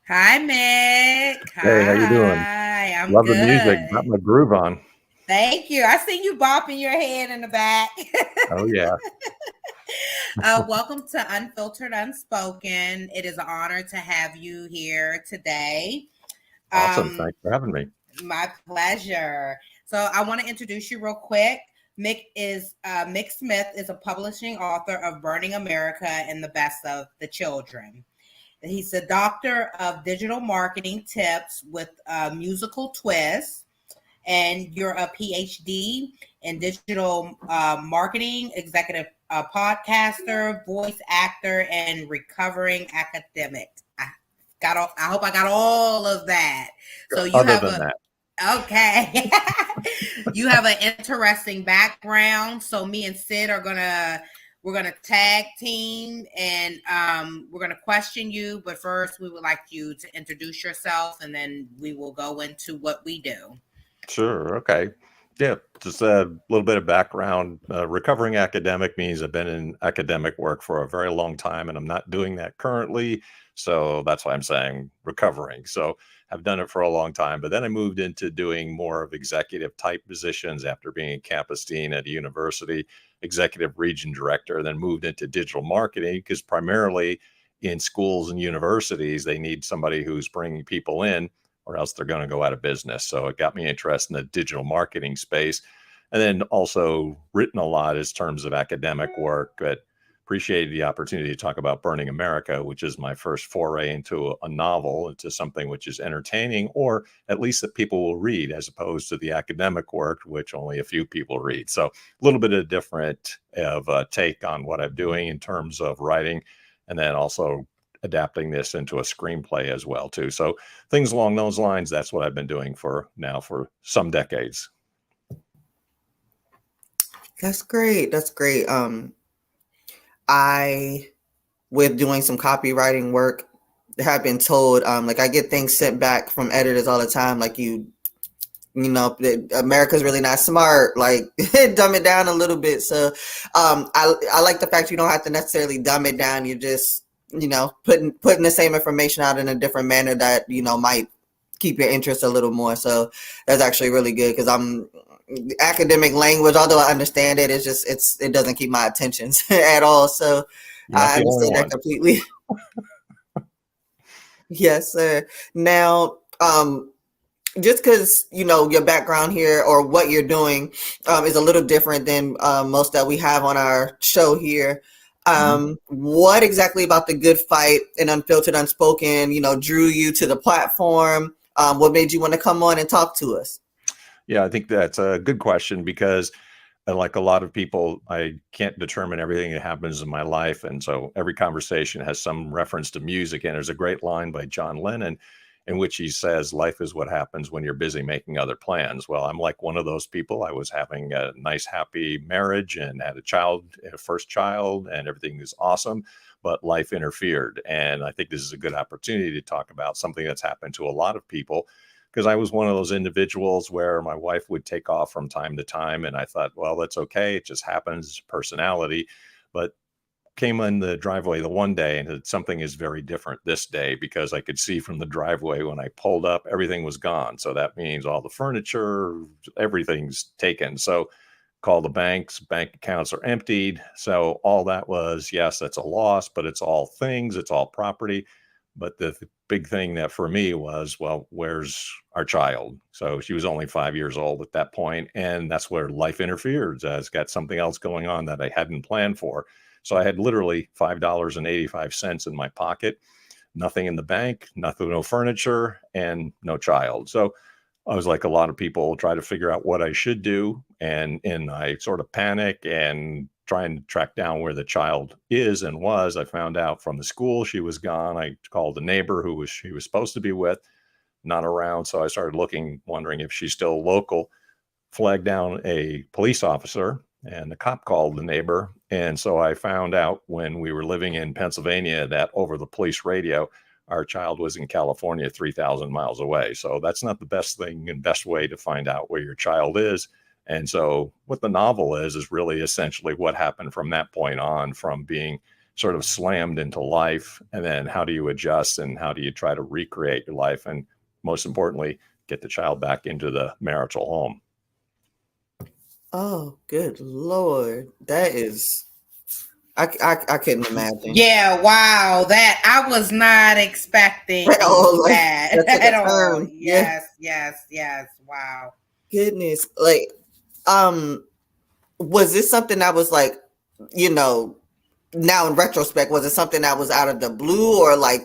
Hi, Mick. Hey, how you doing? Hi, I'm Love the good. music. Got my groove on. Thank you. I see you bopping your head in the back. Oh yeah. Welcome to Unfiltered Unspoken. It is an honor to have you here today. Awesome. Thanks for having me. My pleasure. So I want to introduce you real quick. Mick Smith is a publishing author of Burning America and the Best of the Children. He's a doctor of digital marketing tips with a musical twist, and you're a PhD in digital marketing, executive podcaster, voice actor, and recovering academic. I hope I got all of that. So you Other have than that. Okay. You have an interesting background. So me and Sid we're gonna tag team, and we're gonna question you. But first, we would like you to introduce yourself, and then we will go into what we do. Sure. Okay. Yeah. Just a little bit of background. Recovering academic means I've been in academic work for a very long time, and I'm not doing that currently. So that's why I'm saying recovering. So I've done it for a long time, but then I moved into doing more of executive type positions after being a campus dean at a university, executive region director, then moved into digital marketing because primarily in schools and universities, they need somebody who's bringing people in or else they're going to go out of business. So it got me interested in the digital marketing space. And then also written a lot as terms of academic work, but appreciated the opportunity to talk about Burning America, which is my first foray into a novel, into something which is entertaining, or at least that people will read, as opposed to the academic work, which only a few people read. So a little bit of different of a take on what I'm doing in terms of writing, and then also adapting this into a screenplay as well too. So things along those lines, that's what I've been doing for some decades. That's great. That's great. I, with doing some copywriting work, have been told, like I get things sent back from editors all the time, like America's really not smart, like dumb it down a little bit. So I like the fact you don't have to necessarily dumb it down. You're just, putting the same information out in a different manner that, might keep your interest a little more. So that's actually really good because academic language, although I understand it, it doesn't keep my attention at all. So I understand that completely. Yes, sir. Now, just because your background here or what you're doing is a little different than most that we have on our show here. What exactly about the Good Fight and Unfiltered Unspoken, drew you to the platform? What made you want to come on and talk to us? Yeah, I think that's a good question because like a lot of people, I can't determine everything that happens in my life. And so every conversation has some reference to music. And there's a great line by John Lennon in which he says, life is what happens when you're busy making other plans. Well, I'm like one of those people. I was having a nice, happy marriage and had a first child, and everything is awesome. But life interfered. And I think this is a good opportunity to talk about something that's happened to a lot of people, because I was one of those individuals where my wife would take off from time to time. And I thought, well, that's okay. It just happens, personality. But came in the driveway the one day and something is very different this day, because I could see from the driveway when I pulled up, everything was gone. So that means all the furniture, everything's taken. So call the banks, bank accounts are emptied. So all that was, yes, that's a loss, but it's all things, it's all property. But the big thing that for me was, well, where's our child? So she was only 5 years old at that point, and that's where life interfered. It's got something else going on that I hadn't planned for. So I had literally $5.85 in my pocket. nothing in the bank, nothing, no furniture, and no child. So I was like a lot of people, try to figure out what I should do. And I sort of panic and trying to track down where the child is and was. I found out from the school she was gone. I called the neighbor who she was supposed to be with, not around. So I started looking, wondering if she's still local, flagged down a police officer, and the cop called the neighbor. And so I found out when we were living in Pennsylvania that over the police radio, our child was in California, 3,000 miles away. So that's not the best thing and best way to find out where your child is. And so what the novel is really essentially what happened from that point on, from being sort of slammed into life. And then how do you adjust and how do you try to recreate your life? And most importantly, get the child back into the marital home. Oh, good Lord. That is, I couldn't imagine. Yeah, wow. That I was not expecting At all, like, that that took a at all. turn. Yeah. Yes. Wow. Goodness. Like, was this something that was like, you know, now in retrospect, was it something that was out of the blue, or like,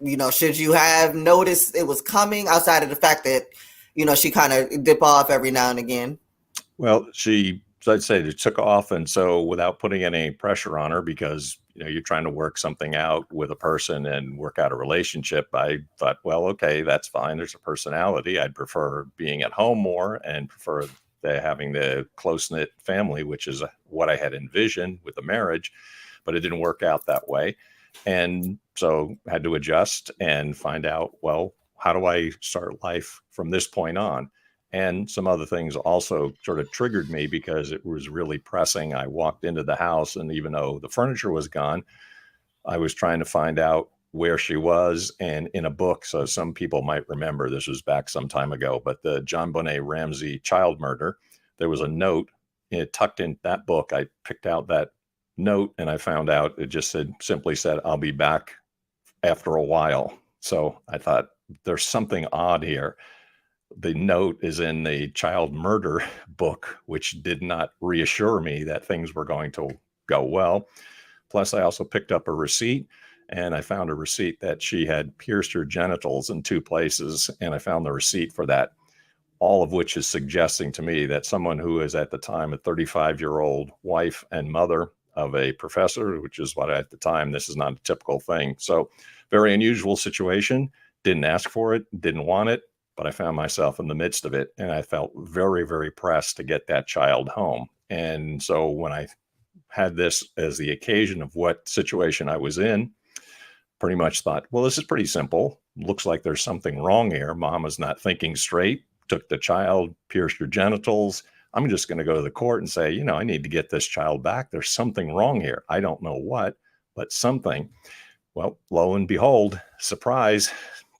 you know, should you have noticed it was coming, outside of the fact that, you know, she kind of dip off every now and again? Well, I'd say it took off. And so without putting any pressure on her, because, you know, you're trying to work something out with a person and work out a relationship, I thought, well, okay, that's fine. There's a personality. I'd prefer being at home more and prefer having the close-knit family, which is what I had envisioned with the marriage, but it didn't work out that way. And so I had to adjust and find out, well, how do I start life from this point on? And some other things also sort of triggered me because it was really pressing. I walked into the house, and even though the furniture was gone, I was trying to find out where she was. And in a book, so some people might remember, this was back some time ago, but the John Bonet Ramsey child murder, there was a note tucked in that book. I picked out that note and I found out it just simply said, "I'll be back after a while." So I thought, there's something odd here. The note is in the child murder book, which did not reassure me that things were going to go well. Plus, I also picked up a receipt, and I found a receipt that she had pierced her genitals in 2 places. And I found the receipt for that, all of which is suggesting to me that someone who is at the time a 35-year-old wife and mother of a professor, which is what at the time, this is not a typical thing. So very unusual situation. Didn't ask for it, didn't want it, but I found myself in the midst of it. And I felt very, very pressed to get that child home. And so when I had this as the occasion of what situation I was in, pretty much thought, well, this is pretty simple. Looks like there's something wrong here. Mom is not thinking straight, took the child, pierced her genitals. I'm just going to go to the court and say, you know, I need to get this child back. There's something wrong here. I don't know what, but something. Well, lo and behold, surprise,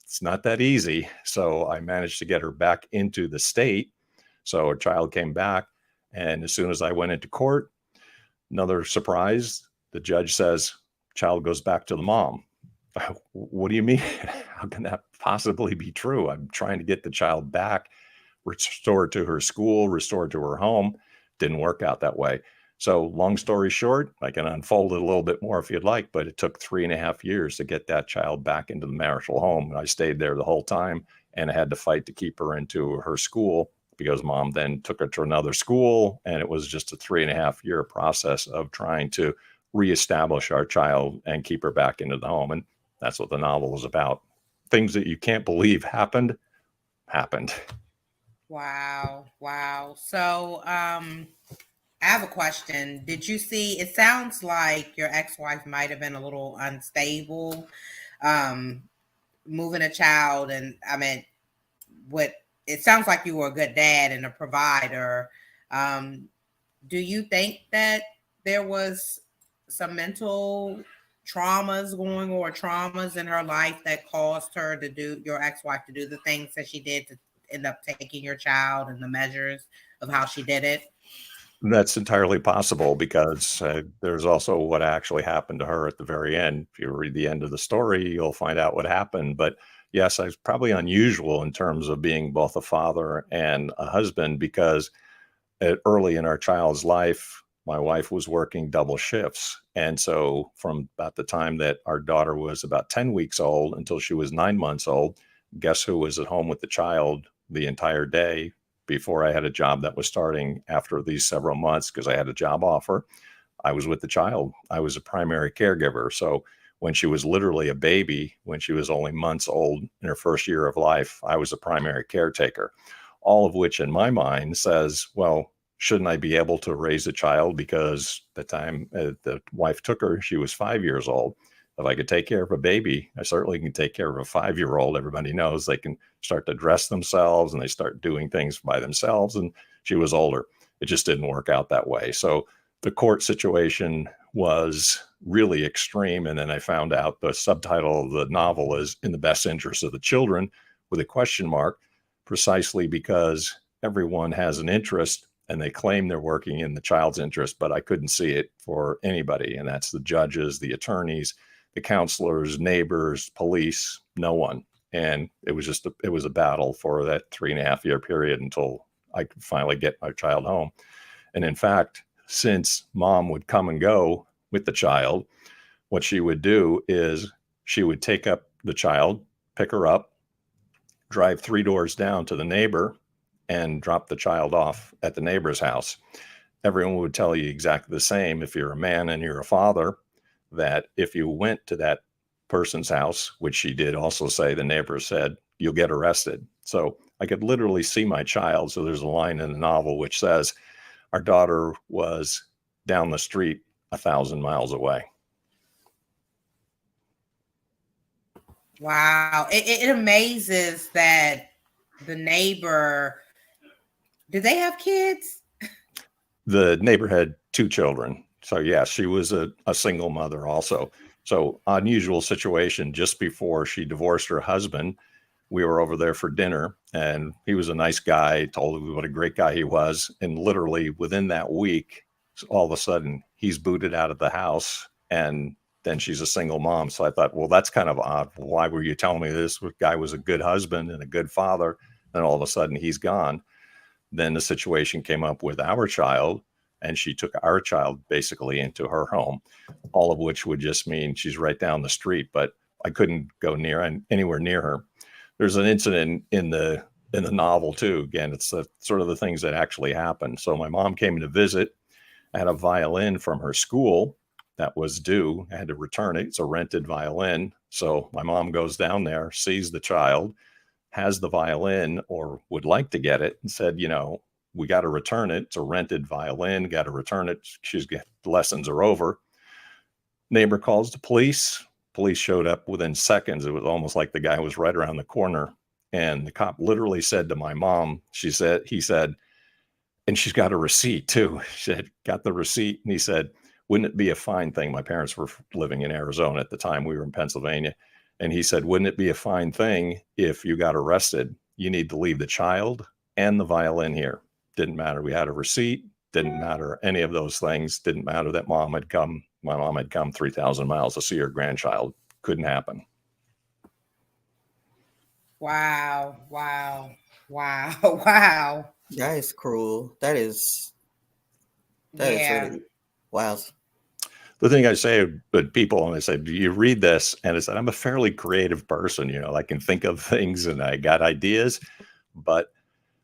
it's not that easy. So I managed to get her back into the state. So her child came back. And as soon as I went into court, another surprise, the judge says, child goes back to the mom. What do you mean? How can that possibly be true? I'm trying to get the child back, restored to her school, restored to her home. Didn't work out that way. So long story short, I can unfold it a little bit more if you'd like, but it took 3.5 years to get that child back into the marital home. And I stayed there the whole time, and I had to fight to keep her into her school because mom then took her to another school. And it was just a 3.5-year process of trying to reestablish our child and keep her back into the home. And that's what the novel is about. Things that you can't believe happened. Wow. So, I have a question. Did you see, it sounds like your ex-wife might have been a little unstable, moving a child. And I mean, it sounds like you were a good dad and a provider. Do you think that there was some mental traumas in her life that caused her to do, your ex-wife to do the things that she did to end up taking your child, and the measures of how she did it? That's entirely possible because there's also what actually happened to her at the very end. If you read the end of the story, you'll find out what happened. But yes, I was probably unusual in terms of being both a father and a husband because early in our child's life, my wife was working double shifts. And so from about the time that our daughter was about 10 weeks old until she was 9 months old, guess who was at home with the child the entire day before I had a job that was starting after these several months, because I had a job offer. I was with the child. I was a primary caregiver. So when she was literally a baby, when she was only months old in her first year of life, I was a primary caretaker. All of which in my mind says, well, shouldn't I be able to raise a child? Because the time the wife took her, she was 5 years old. If I could take care of a baby, I certainly can take care of a 5-year-old. Everybody knows they can start to dress themselves and they start doing things by themselves. And she was older. It just didn't work out that way. So the court situation was really extreme. And then I found out the subtitle of the novel is In the Best Interest of the Children with a question mark, precisely because everyone has an interest and they claim they're working in the child's interest, but I couldn't see it for anybody. And that's the judges, the attorneys, the counselors, neighbors, police, no one. And it was a battle for that 3.5-year period until I could finally get my child home. And in fact, since mom would come and go with the child, what she would do is she would take up the child, pick her up, drive 3 doors down to the neighbor and drop the child off at the neighbor's house. Everyone would tell you exactly the same. If you're a man and you're a father, that if you went to that person's house, which she did also say, the neighbor said, you'll get arrested. So I could literally see my child. So there's a line in the novel which says, our daughter was down the street 1,000 miles away. Wow. It amazes that the neighbor, did they have kids? The neighbor had 2 children. So yeah, she was a single mother also. So unusual situation. Just before she divorced her husband, we were over there for dinner and he was a nice guy, told me what a great guy he was. And literally within that week, all of a sudden he's booted out of the house and then she's a single mom. So I thought, well, that's kind of odd. Why were you telling me this? Guy was a good husband and a good father. Then all of a sudden he's gone. Then the situation came up with our child and she took our child basically into her home, all of which would just mean she's right down the street, but I couldn't go anywhere near her. There's an incident in the novel too. Again, it's sort of the things that actually happened. So my mom came to visit. I had a violin from her school that was due. I had to return it. It's a rented violin. So my mom goes down there, sees the child, has the violin or would like to get it and said, we got to return it. It's a rented violin, got to return it. The lessons are over. Neighbor calls the police. Police showed up within seconds. It was almost like the guy was right around the corner. And the cop literally said to my mom, he said, and she's got a receipt too. She said, got the receipt. And he said, wouldn't it be a fine thing? My parents were living in Arizona at the time. We were in Pennsylvania. And he said, wouldn't it be a fine thing if you got arrested? You need to leave the child and the violin here. Didn't matter. We had a receipt. Didn't matter any of those things. Didn't matter that my mom had come 3,000 miles to see her grandchild. Couldn't happen. Wow. Wow. That is cruel. That is really wow. The thing I say to people, and I say, do you read this? And I said, I'm a fairly creative person. I can think of things and I got ideas. But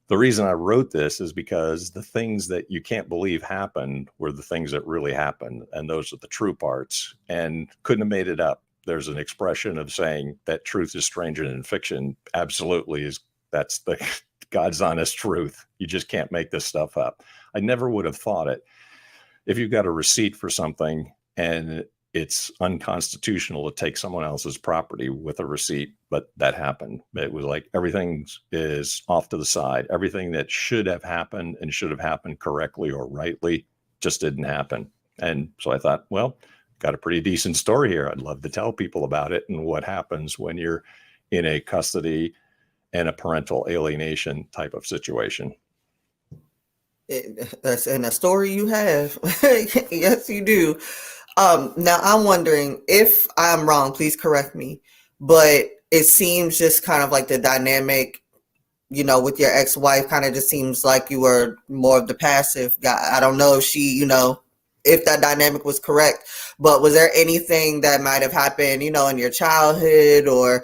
the reason I wrote this is because the things that you can't believe happened were the things that really happened. And those are the true parts and couldn't have made it up. There's an expression of saying that truth is stranger than fiction. Absolutely that's the God's honest truth. You just can't make this stuff up. I never would have thought it. If you've got a receipt for something and it's unconstitutional to take someone else's property with a receipt, but that happened. It was like everything is off to the side. Everything that should have happened and should have happened correctly or rightly just didn't happen. And so I thought, well, got a pretty decent story here. I'd love to tell people about it and what happens when you're in a custody and a parental alienation type of situation. That's in a story you have. Yes, you do. Now I'm wondering if I'm wrong, please correct me, but it seems just kind of like the dynamic, with your ex-wife kind of just seems like you were more of the passive guy. I don't know if she, if that dynamic was correct. But was there anything that might have happened, in your childhood, or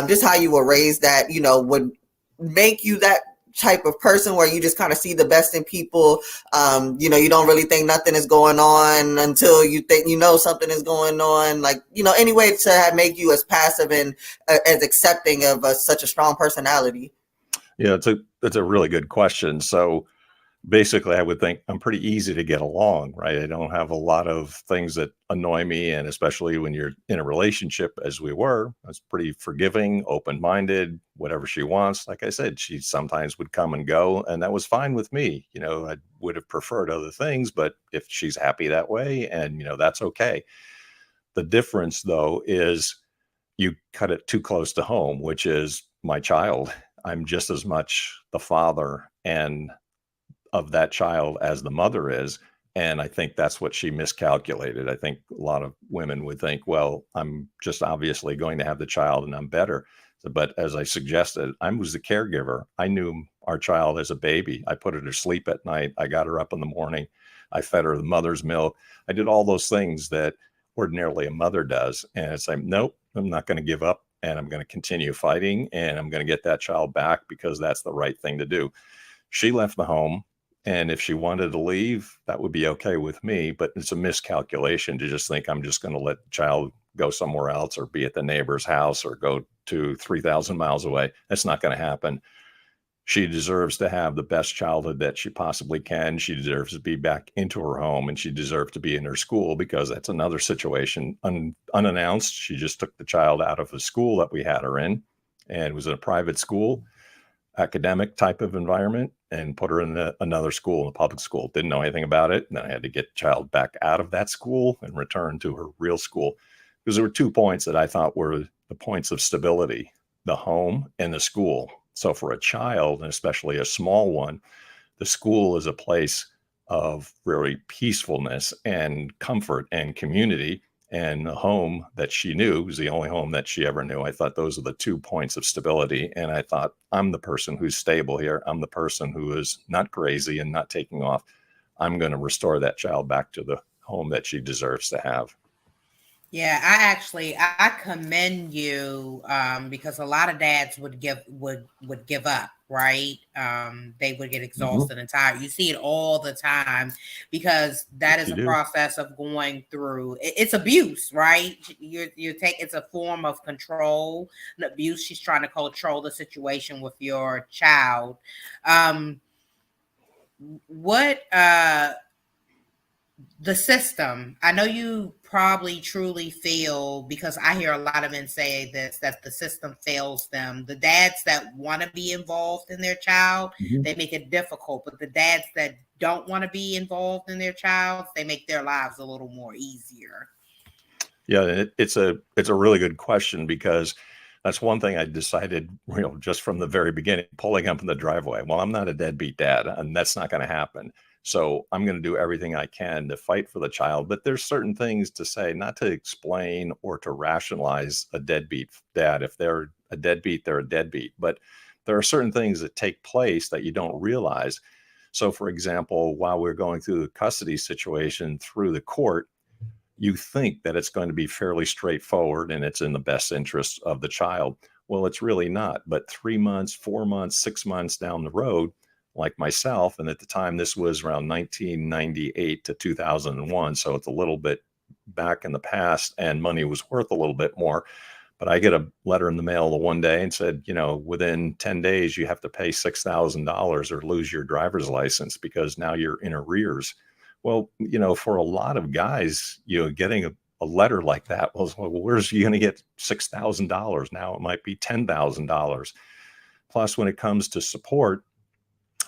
just how you were raised that, would make you that type of person where you just kind of see the best in people? You don't really think nothing is going on until you think something is going on. Like, any way to make you as passive and as accepting of such a strong personality? Yeah, it's a really good question. So basically, I would think I'm pretty easy to get along, right? I don't have a lot of things that annoy me. And especially when you're in a relationship, as we were, I was pretty forgiving, open-minded, whatever she wants. Like I said, she sometimes would come and go, and that was fine with me. I would have preferred other things, but if she's happy that way, and, that's okay. The difference, though, is you cut it too close to home, which is my child. I'm just as much the father and of that child as the mother is. And I think that's what she miscalculated. I think a lot of women would think, well, I'm just obviously going to have the child and I'm better. But as I suggested, I was the caregiver. I knew our child as a baby. I put her to sleep at night. I got her up in the morning. I fed her the mother's milk. I did all those things that ordinarily a mother does. And it's like, nope, I'm not going to give up, and I'm going to continue fighting, and I'm going to get that child back because that's the right thing to do. She left the home. And if she wanted to leave, that would be okay with me. But it's a miscalculation to just think I'm just going to let the child go somewhere else or be at the neighbor's house or go to 3,000 miles away. That's not going to happen. She deserves to have the best childhood that she possibly can. She deserves to be back into her home, and she deserves to be in her school, because that's another situation unannounced. She just took the child out of the school that we had her in, and it was in a private school, academic type of environment, and put her in another school, a public school. Didn't know anything about it. And then I had to get the child back out of that school and return to her real school, because there were 2 points that I thought were the points of stability: the home and the school. So for a child, and especially a small one, the school is a place of really peacefulness and comfort and community. And the home that she knew was the only home that she ever knew. I thought those are the 2 points of stability. And I thought, I'm the person who's stable here. I'm the person who is not crazy and not taking off. I'm going to restore that child back to the home that she deserves to have. Yeah, I commend you, because a lot of dads would give up, right? They would get exhausted and tired. You see it all the time, because that is a process of going through. It's abuse, right? It's a form of control, an abuse. She's trying to control the situation with your child. The system, I know you probably truly feel, because I hear a lot of men say this, that the system fails them. The dads that want to be involved in their child, they make it difficult. But the dads that don't want to be involved in their child, they make their lives a little more easier. Yeah, it's a really good question, because that's one thing I decided, just from the very beginning, pulling up in the driveway. Well, I'm not a deadbeat dad, and that's not going to happen. So I'm going to do everything I can to fight for the child. But there's certain things to say, not to explain or to rationalize a deadbeat dad. If they're a deadbeat, they're a deadbeat. But there are certain things that take place that you don't realize. So, for example, while we're going through the custody situation through the court, you think that it's going to be fairly straightforward and it's in the best interest of the child. Well, it's really not. But 3 months, 4 months, 6 months down the road, like myself, and at the time this was around 1998 to 2001, so it's a little bit back in the past, and money was worth a little bit more. But I get a letter in the mail the one day and said, within 10 days, you have to pay $6,000 or lose your driver's license, because now you're in arrears. Well, for a lot of guys, getting a letter like that was, well, where's you going to get $6,000? Now it might be $10,000. Plus, when it comes to support,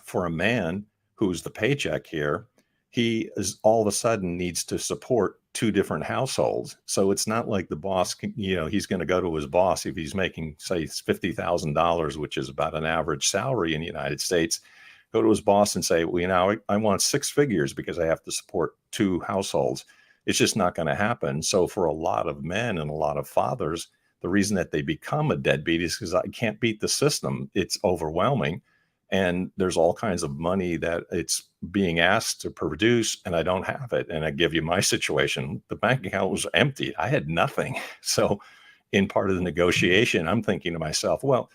for a man who's the paycheck here, he is all of a sudden needs to support 2 different households. So it's not like the boss can, he's going to go to his boss if he's making, say, $50,000, which is about an average salary in the United States. Go to his boss and say, well, I want 6 figures because I have to support 2 households. It's just not going to happen. So for a lot of men and a lot of fathers, the reason that they become a deadbeat is because I can't beat the system. It's overwhelming. And there's all kinds of money that it's being asked to produce, and I don't have it. And I give you my situation. The bank account was empty. I had nothing. So in part of the negotiation, I'm thinking to myself, well,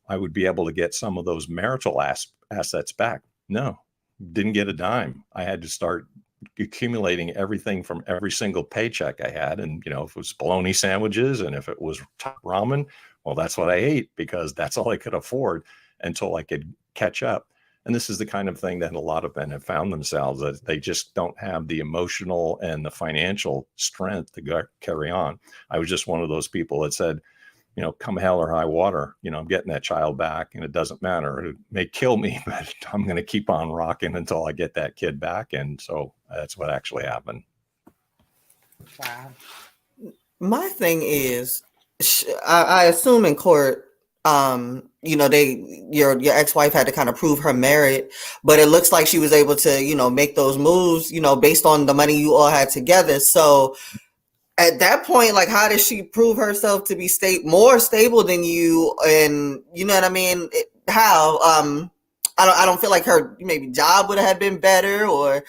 I would be able to get some of those marital assets back. No, didn't get a dime. I had to start accumulating everything from every single paycheck I had. And, if it was bologna sandwiches and if it was top ramen, well, that's what I ate because that's all I could afford until I could catch up. And this is the kind of thing that a lot of men have found themselves, that they just don't have the emotional and the financial strength to carry on. I was just one of those people that said, come hell or high water, I'm getting that child back, and it doesn't matter. It may kill me, but I'm going to keep on rocking until I get that kid back. And so that's what actually happened. Wow. My thing is, I assume in court, your ex-wife had to kind of prove her merit, but it looks like she was able to, make those moves, based on the money you all had together. So at that point, like, how does she prove herself to be more stable than you? And you know what I mean? How? I don't feel like her maybe job would have been better, or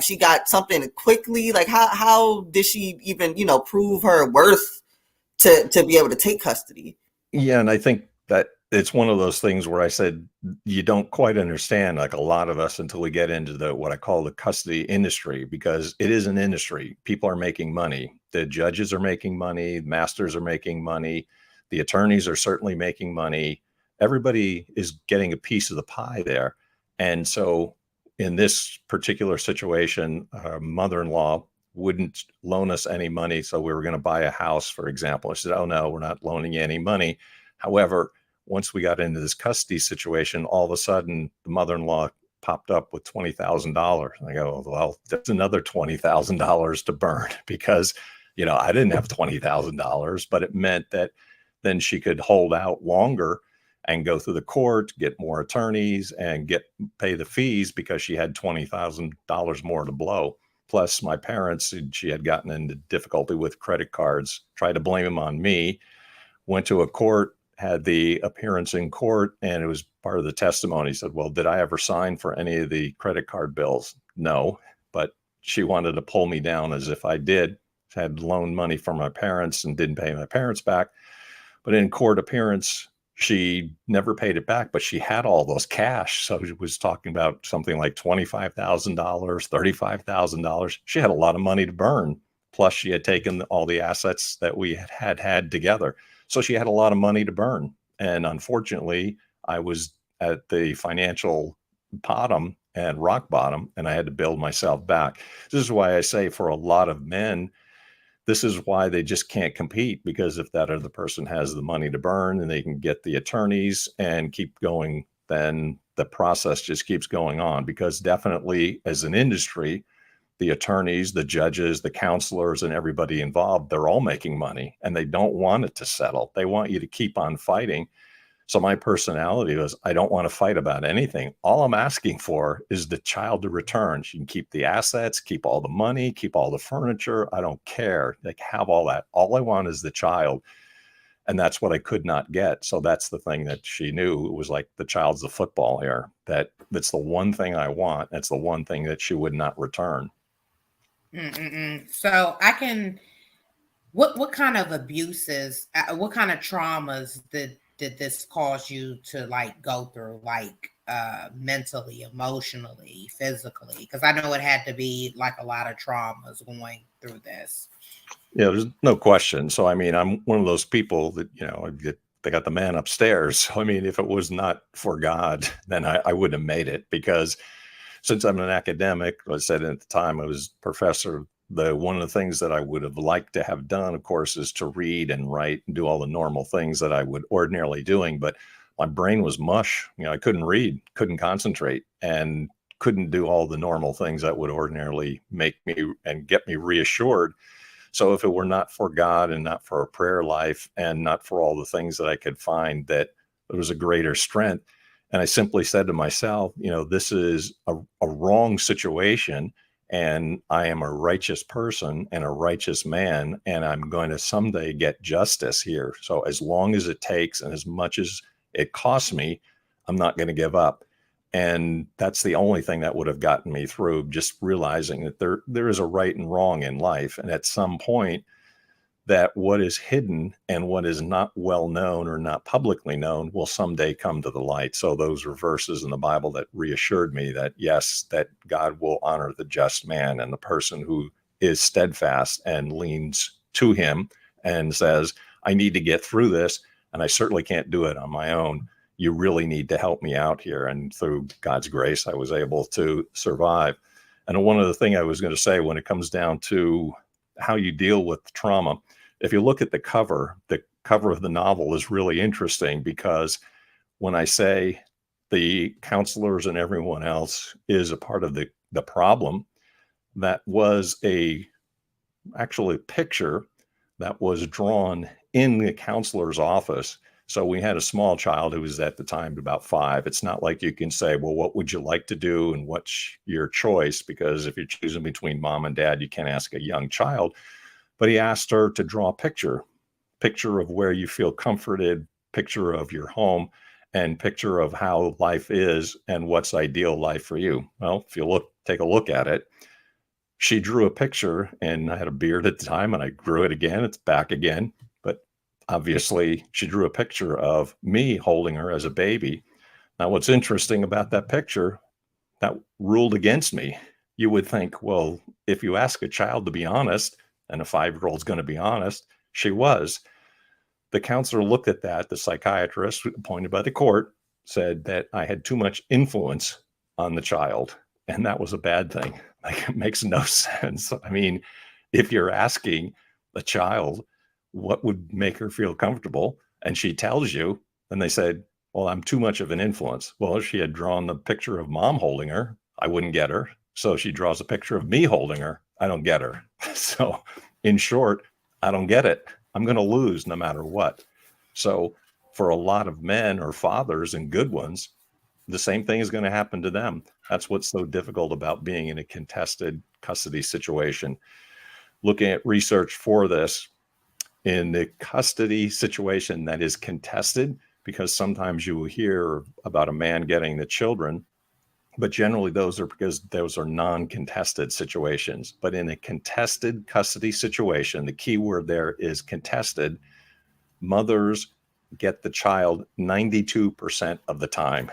she got something quickly. Like, how did she even prove her worth to be able to take custody? Yeah, and I think that it's one of those things where I said you don't quite understand, like a lot of us, until we get into what I call the custody industry, because it is an industry. People are making money. The judges are making money. Masters are making money. The attorneys are certainly making money. Everybody is getting a piece of the pie there. And so in this particular situation, our mother-in-law wouldn't loan us any money. So we were going to buy a house, for example. I said, oh, no, we're not loaning you any money. However, once we got into this custody situation, all of a sudden the mother-in-law popped up with $20,000. I go, well, that's another $20,000 to burn because, I didn't have $20,000, but it meant that then she could hold out longer and go through the court, get more attorneys and pay the fees because she had $20,000 more to blow. Plus my parents, she had gotten into difficulty with credit cards, tried to blame them on me, went to a court, had the appearance in court, and it was part of the testimony. He said, well, did I ever sign for any of the credit card bills? No, but she wanted to pull me down as if I did. Had loaned money from my parents and didn't pay my parents back. But in court appearance, she never paid it back, but she had all those cash. So she was talking about something like $25,000, $35,000. She had a lot of money to burn. Plus she had taken all the assets that we had together. So she had a lot of money to burn. And unfortunately, I was at the financial bottom and rock bottom, and I had to build myself back. This is why I say for a lot of men, this is why they just can't compete, because if that other person has the money to burn and they can get the attorneys and keep going, then the process just keeps going on. Because definitely as an industry, the attorneys, the judges, the counselors, and everybody involved, they're all making money and they don't want it to settle. They want you to keep on fighting. So my personality was, I don't want to fight about anything. All I'm asking for is the child to return. She can keep the assets, keep all the money, keep all the furniture. I don't care. Like, have all that. All I want is the child. And that's what I could not get. So that's the thing that she knew. It was like the child's the football here. That's the one thing I want. That's the one thing that she would not return. So what kind of abuses, what kind of traumas did this cause you to go through, mentally, emotionally, physically? Because I know it had to be a lot of traumas going through this. Yeah, there's no question. So, I mean, I'm one of those people that, they got the man upstairs. So, I mean, if it was not for God, then I wouldn't have made it, because since I'm an academic, I said at the time I was professor, one of the things that I would have liked to have done, of course, is to read and write and do all the normal things that I would ordinarily doing. But my brain was mush. I couldn't read, couldn't concentrate, and couldn't do all the normal things that would ordinarily make me and get me reassured. So if it were not for God and not for a prayer life and not for all the things that I could find, that there was a greater strength. And I simply said to myself, this is a wrong situation. And I am a righteous person and a righteous man, and I'm going to someday get justice here. So as long as it takes and as much as it costs me, I'm not going to give up. And that's the only thing that would have gotten me through, just realizing that there is a right and wrong in life. And at some point, that what is hidden and what is not well known or not publicly known will someday come to the light. So those are verses in the Bible that reassured me that, yes, that God will honor the just man and the person who is steadfast and leans to him and says, I need to get through this, and I certainly can't do it on my own. You really need to help me out here. And through God's grace, I was able to survive. And one other thing I was going to say, when it comes down to how you deal with trauma, if you look at the cover of the novel is really interesting, because when I say the counselors and everyone else is a part of the problem, that was actually a picture that was drawn in the counselor's office. So we had a small child who was at the time about 5. It's not like you can say, well, what would you like to do and what's your choice? Because if you're choosing between mom and dad, you can't ask a young child. But he asked her to draw a picture of where you feel comforted, picture of your home, and picture of how life is and what's ideal life for you. Well, if you take a look at it, she drew a picture, and I had a beard at the time and I grew it again. It's back again. But obviously she drew a picture of me holding her as a baby. Now, what's interesting about that picture, that ruled against me. You would think, well, if you ask a child to be honest, and a 5-year-old's going to be honest, she was. The counselor looked at that. The psychiatrist appointed by the court said that I had too much influence on the child. And that was a bad thing. Like, it makes no sense. I mean, if you're asking a child what would make her feel comfortable, and she tells you, and they said, well, I'm too much of an influence. Well, if she had drawn the picture of mom holding her, I wouldn't get her. So she draws a picture of me holding her. I don't get her. So in short, I don't get it. I'm going to lose no matter what. So for a lot of men or fathers and good ones, the same thing is going to happen to them. That's what's so difficult about being in a contested custody situation. Looking at research for this, in the custody situation that is contested, because sometimes you will hear about a man getting the children, but generally those are because those are non-contested situations. But in a contested custody situation, the key word there is contested. Mothers get the child 92% of the time.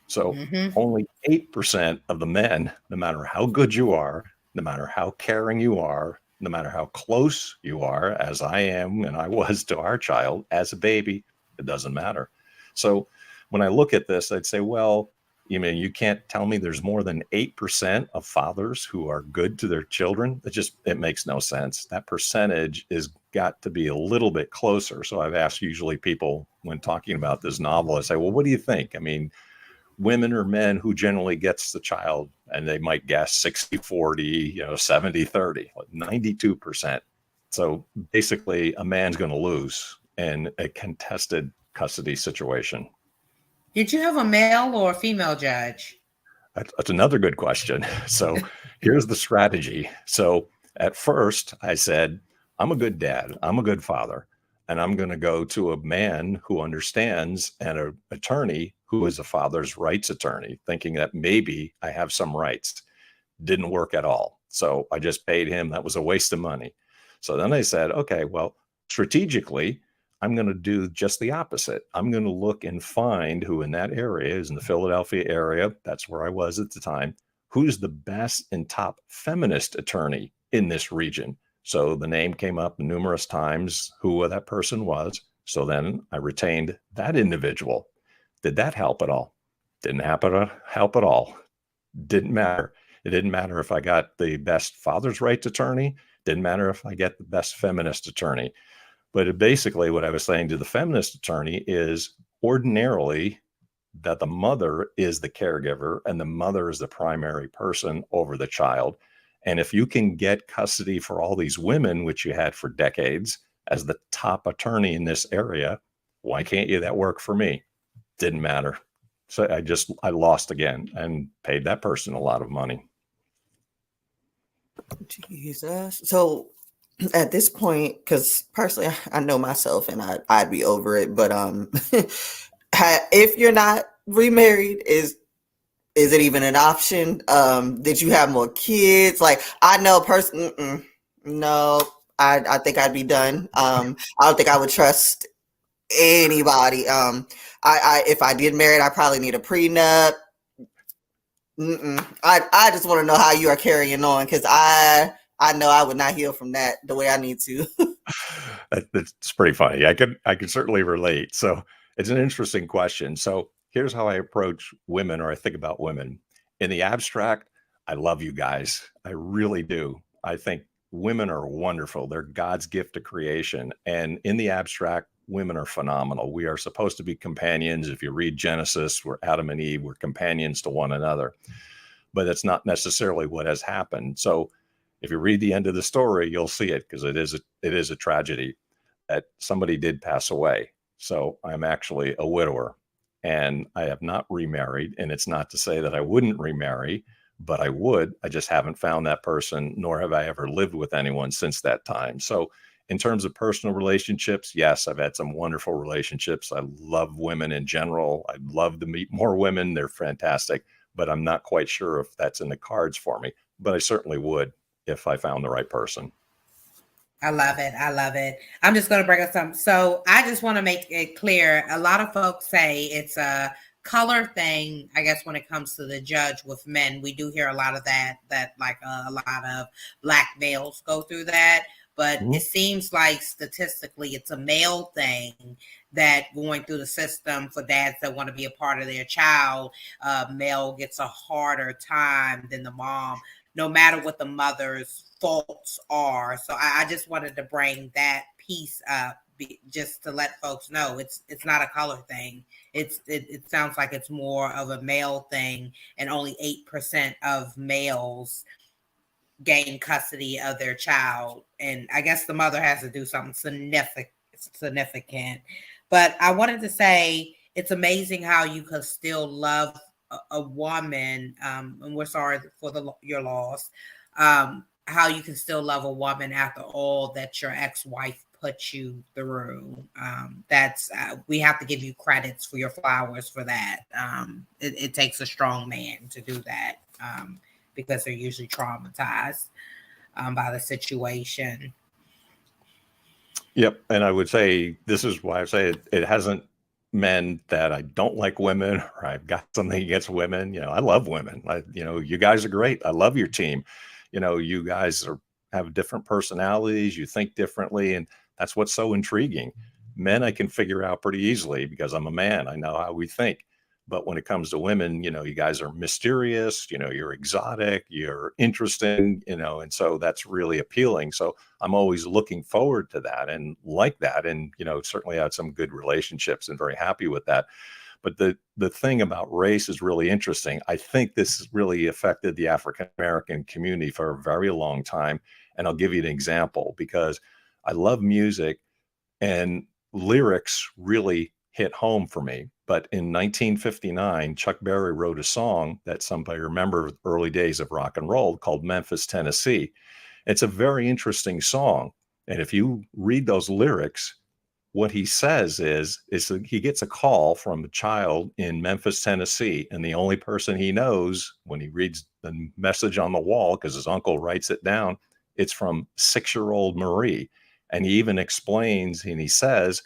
So only 8% of the men, no matter how good you are, no matter how caring you are, no matter how close you are, as I am and I was to our child as a baby, it doesn't matter. So when I look at this, I'd say, well, you mean you can't tell me there's more than 8% of fathers who are good to their children? It makes no sense. That percentage is got to be a little bit closer. So I've asked usually people when talking about this novel, I say, well, what do you think? I mean, women or men who generally gets the child, and they might guess 60-40, 70-30, 92%. So basically a man's going to lose in a contested custody situation. Did you have a male or a female judge? That's another good question. So here's the strategy. So at first I said, I'm a good dad, I'm a good father, and I'm going to go to a man who understands and an attorney who is a father's rights attorney, thinking that maybe I have some rights. Didn't work at all. So I just paid him. That was a waste of money. So then I said, okay, well, strategically, I'm going to do just the opposite. I'm going to look and find who in that area is in the Philadelphia area. That's where I was at the time. Who's the best and top feminist attorney in this region? So the name came up numerous times, who that person was. So then I retained that individual. Did that help at all? Didn't help at all. Didn't matter. It didn't matter if I got the best father's rights attorney. Didn't matter if I get the best feminist attorney. But basically what I was saying to the feminist attorney is ordinarily that the mother is the caregiver and the mother is the primary person over the child. And if you can get custody for all these women, which you had for decades as the top attorney in this area, why can't you that work for me? Didn't matter. So I lost again and paid that person a lot of money. Jesus. So at this point, because personally, I know myself and I'd be over it. But if you're not remarried, is Is it even an option? Did you have more kids? Like, I know no, I think I'd be done. I don't think I would trust anybody. I if I did marry, I probably need a prenup. I just want to know how you are carrying on, because I know I would not heal from that the way I need to. It's pretty funny. I could certainly relate. So it's an interesting question. So here's how I approach women, or I think about women. In the abstract, I love you guys. I really do. I think women are wonderful. They're God's gift to creation. And in the abstract, women are phenomenal. We are supposed to be companions. If you read Genesis, we're Adam and Eve, we're companions to one another. But that's not necessarily what has happened. So if you read the end of the story, you'll see it, because it is a tragedy that somebody did pass away. So I'm actually a widower, and I have not remarried. And it's not to say that I wouldn't remarry, but I would. I just haven't found that person, nor have I ever lived with anyone since that time. So in terms of personal relationships, yes, I've had some wonderful relationships. I love women in general. I'd love to meet more women. They're fantastic, but I'm not quite sure if that's in the cards for me. But I certainly would if I found the right person. I love it. I love it. I'm just going to bring up something. So I just want to make it clear. A lot of folks say it's a color thing. I guess when it comes to the judge with men, we do hear a lot of that like a lot of Black males go through that. But it seems like statistically it's a male thing, that going through the system for dads that want to be a part of their child, male gets a harder time than the mom, no matter what the mother's faults are. So I just wanted to bring that piece up, just to let folks know it's not a color thing. It sounds like it's more of a male thing, and only 8% of males gain custody of their child. And I guess the mother has to do something significant. But I wanted to say it's amazing how you could still love a woman, and we're sorry for your loss, how you can still love a woman after all that your ex-wife put you through. That's we have to give you credits for your flowers for that. It takes a strong man to do that, because they're usually traumatized by the situation. Yep. And I would say, this is why I say it hasn't meant that I don't like women, or I've got something against women. I love women. You guys are great. I love your team. You guys have different personalities. You think differently. And that's what's so intriguing. Men, I can figure out pretty easily because I'm a man. I know how we think. But when it comes to women, you guys are mysterious, you're exotic, you're interesting, and so that's really appealing. So I'm always looking forward to that and like that. And, certainly had some good relationships and very happy with that. But the thing about race is really interesting. I think this really affected the African-American community for a very long time. And I'll give you an example, because I love music and lyrics really hit home for me. But in 1959, Chuck Berry wrote a song that somebody remember early days of rock and roll, called Memphis, Tennessee. It's a very interesting song. And if you read those lyrics, what he says is that he gets a call from a child in Memphis, Tennessee. And the only person he knows when he reads the message on the wall, because his uncle writes it down, it's from 6-year-old Marie. And he even explains, and he says,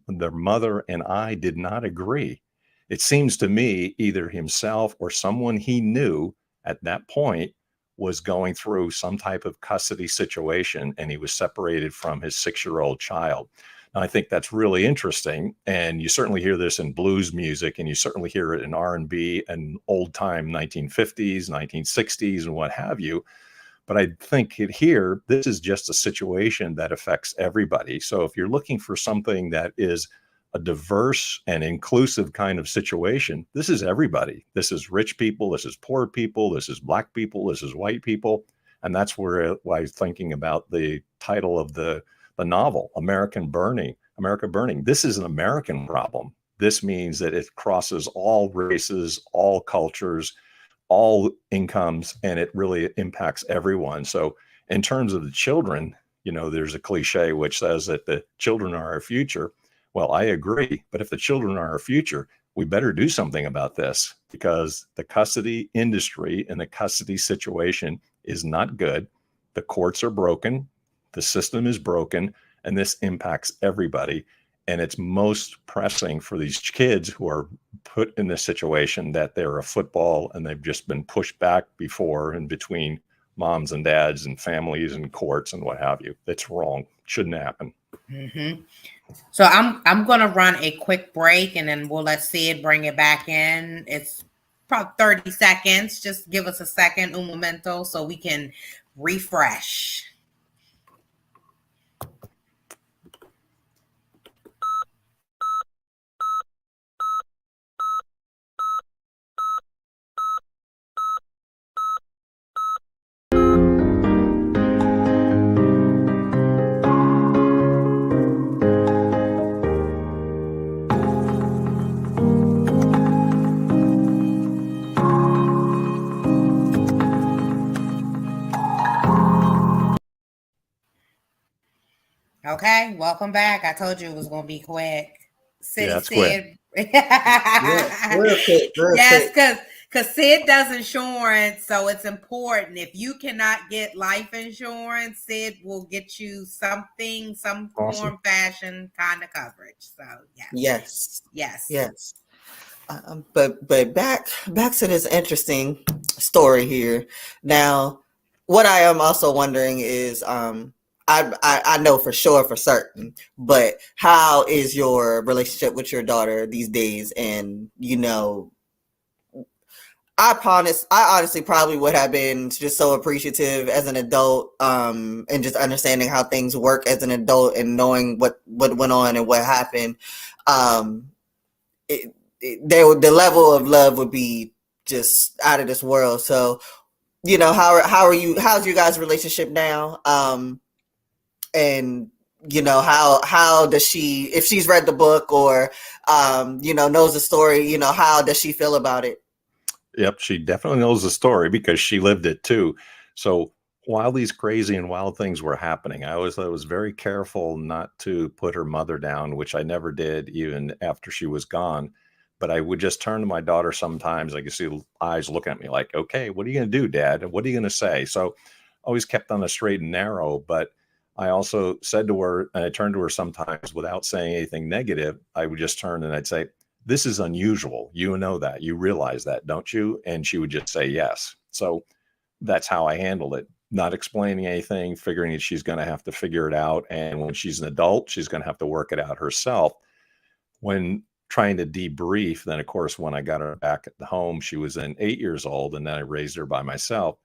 their mother and I did not agree. It seems to me either himself or someone he knew at that point was going through some type of custody situation, and he was separated from his 6-year-old child. Now, I think that's really interesting. And you certainly hear this in blues music, and you certainly hear it in R&B and old time 1950s, 1960s, and what have you. But I think here, this is just a situation that affects everybody. So if you're looking for something that is a diverse and inclusive kind of situation, this is everybody. This is rich people. This is poor people. This is Black people. This is white people. And that's why I was thinking about the title of the novel, America Burning. This is an American problem. This means that it crosses all races, all cultures, all incomes, and it really impacts everyone. So in terms of the children, there's a cliche which says that the children are our future. Well, I agree. But if the children are our future, we better do something about this. because the custody industry and the custody situation is not good. The courts are broken. The system is broken, and this impacts everybody. And it's most pressing for these kids who are put in this situation that they're a football and they've just been pushed back before and between moms and dads and families and courts and what have you. It's wrong. Shouldn't happen. Mm-hmm. So I'm gonna run a quick break and then we'll let Sid bring it back in. It's probably 30 seconds. Just give us a second, un momento, so we can refresh. Okay, welcome back. I told you it was gonna be quick. Yeah, that's quick. Real quick. Yes, because Sid does insurance, so it's important. If you cannot get life insurance, Sid will get you something, some form, fashion kind of coverage. So Yes. But back to this interesting story here. Now, what I am also wondering is, I know for sure, for certain, but how is your relationship with your daughter these days? And I honestly probably would have been just so appreciative as an adult, and just understanding how things work as an adult and knowing what went on and what happened. The level of love would be just out of this world. So, how's your guys' relationship now? And how does she, if she's read the book or knows the story, how does she feel about it? Yep, she definitely knows the story because she lived it too. So while these crazy and wild things were happening, I was very careful not to put her mother down, which I never did even after she was gone. But I would just turn to my daughter sometimes. I could see eyes looking at me like, okay, what are you going to do, Dad? What are you going to say? So always kept on the straight and narrow. But I also said to her, and I turned to her sometimes without saying anything negative, I would just turn and I'd say, this is unusual. You know that. You realize that, don't you? And she would just say yes. So that's how I handled it. Not explaining anything, figuring that she's going to have to figure it out. And when she's an adult, she's going to have to work it out herself. When trying to debrief, then of course, when I got her back at the home, she was then 8 years old, and then I raised her by myself.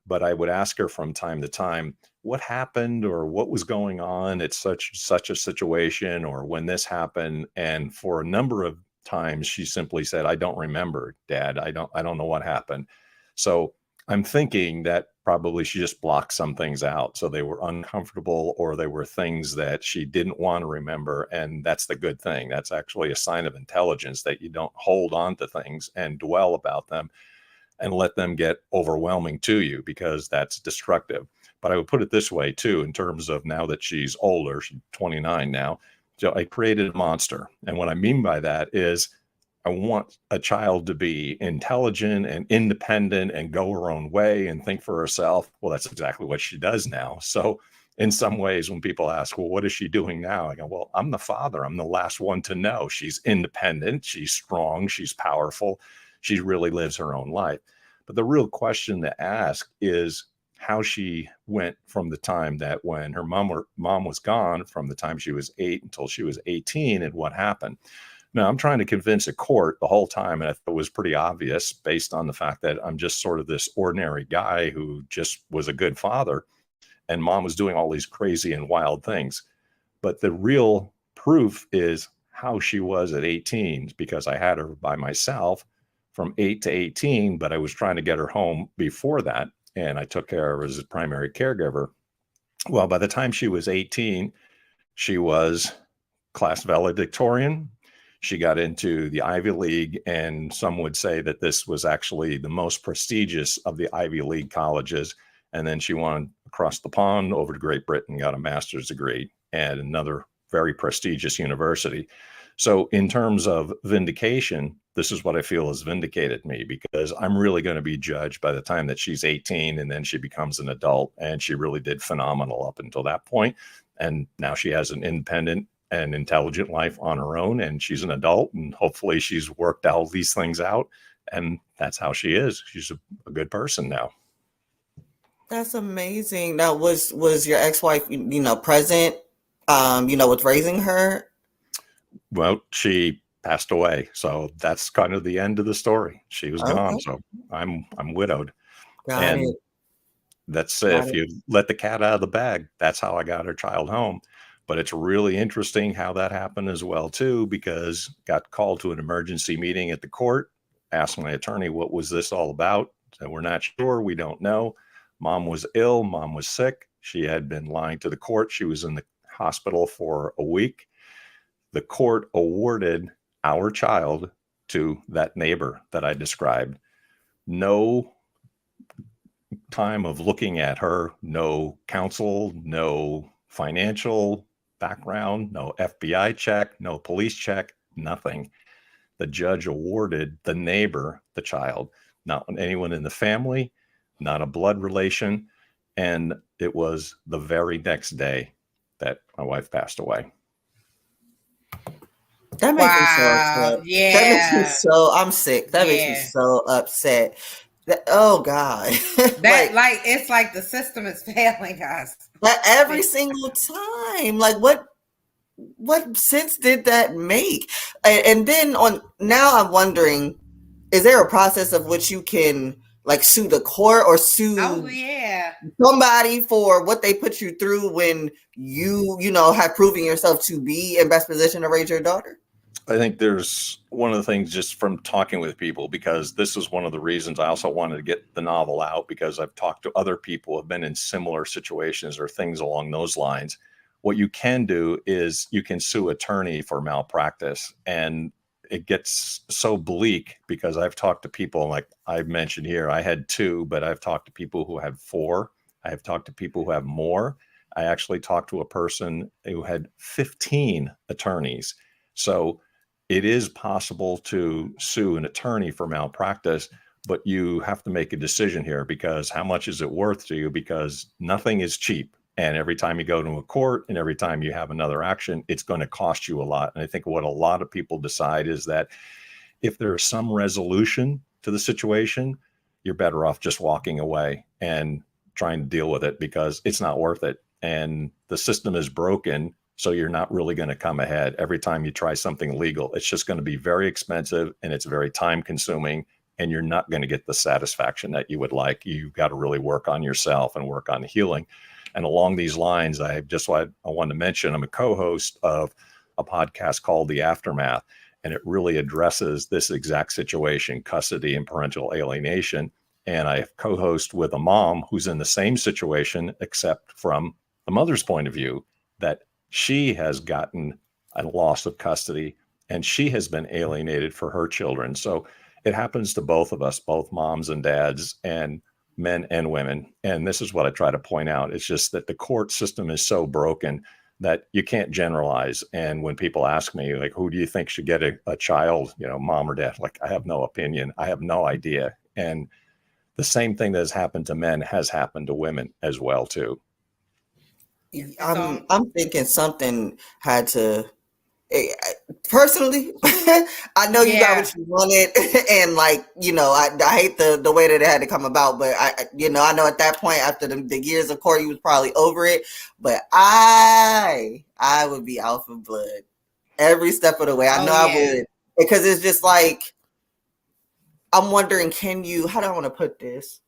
But I would ask her from time to time, what happened or what was going on at such a situation, or when this happened. And for a number of times she simply said, I don't remember, Dad. I don't know what happened. So I'm thinking that probably she just blocked some things out. So they were uncomfortable, or they were things that she didn't want to remember. And that's the good thing. That's actually a sign of intelligence, that you don't hold on to things and dwell about them and let them get overwhelming to you, because that's destructive. But I would put it this way too, in terms of now that she's older, she's 29 now. So I created a monster. And what I mean by that is I want a child to be intelligent and independent and go her own way and think for herself. Well, that's exactly what she does now. So in some ways, when people ask, well, what is she doing now? I go, well, I'm the father. I'm the last one to know. She's independent. She's strong. She's powerful. She really lives her own life. But the real question to ask is how she went from the time that when her mom was gone, from the time she was 8 until she was 18, and what happened. Now, I'm trying to convince a court the whole time, and it was pretty obvious based on the fact that I'm just sort of this ordinary guy who just was a good father, and Mom was doing all these crazy and wild things. But the real proof is how she was at 18, because I had her by myself from 8 to 18, but I was trying to get her home before that, and I took care of her as a primary caregiver. Well, by the time she was 18, she was class valedictorian. She got into the Ivy League, and some would say that this was actually the most prestigious of the Ivy League colleges. And then she went across the pond over to Great Britain, got a master's degree at another very prestigious university. So in terms of vindication, this is what I feel has vindicated me, because I'm really going to be judged by the time that she's 18 and then she becomes an adult. And she really did phenomenal up until that point. And now she has an independent and intelligent life on her own, and she's an adult, and hopefully she's worked all these things out. And that's how she is. She's a good person now. That's amazing. Now, was your ex-wife, present, with raising her? Well, she passed away, so that's kind of the end of the story. She was gone, so I'm widowed. Got it. That's if you let the cat out of the bag. That's how I got her child home. But it's really interesting how that happened as well too, because got called to an emergency meeting at the court, asked my attorney, what was this all about? Said, we're not sure, we don't know. Mom was ill, mom was sick. She had been lying to the court. She was in the hospital for a week. The court awarded our child to that neighbor that I described. No time of looking at her, no counsel, no financial background, no FBI check, no police check, nothing. The judge awarded the neighbor the child, not anyone in the family, not a blood relation. And it was the very next day that my wife passed away. That makes me so upset. Yeah. That makes me so, I'm sick. That makes me so upset. Oh God. It's like the system is failing us. Every single time. Like what sense did that make? And then now I'm wondering, is there a process of which you can like sue the court or sue somebody for what they put you through when you have proven yourself to be in best position to raise your daughter? I think there's one of the things just from talking with people, because this is one of the reasons I also wanted to get the novel out, because I've talked to other people who have been in similar situations or things along those lines. What you can do is you can sue attorney for malpractice, and it gets so bleak because I've talked to people like I've mentioned here. I had 2, but I've talked to people who have 4. I have talked to people who have more. I actually talked to a person who had 15 attorneys. So it is possible to sue an attorney for malpractice, but you have to make a decision here, because how much is it worth to you? Because nothing is cheap. And every time you go to a court and every time you have another action, it's going to cost you a lot. And I think what a lot of people decide is that if there's some resolution to the situation, you're better off just walking away and trying to deal with it, because it's not worth it. And the system is broken. So you're not really going to come ahead. Every time you try something legal, it's just going to be very expensive and it's very time consuming, and you're not going to get the satisfaction that you would like. You've got to really work on yourself and work on healing. And along these lines, I wanted to mention, I'm a co-host of a podcast called The Aftermath, and it really addresses this exact situation, custody and parental alienation. And I co-host with a mom who's in the same situation, except from the mother's point of view, that she has gotten a loss of custody and she has been alienated for her children. So it happens to both of us, both moms and dads, and men and women. And this is what I try to point out. It's just that the court system is so broken that you can't generalize. And when people ask me, like, who do you think should get a child, mom or dad? Like, I have no opinion. I have no idea. And the same thing that has happened to men has happened to women as well, too. I'm thinking something had to. Personally, I know you got what you wanted, and I hate the way that it had to come about. But I know at that point, after the years of court, you was probably over it. But I would be out for blood every step of the way. I know I would, because it's just like, I'm wondering, how do I want to put this?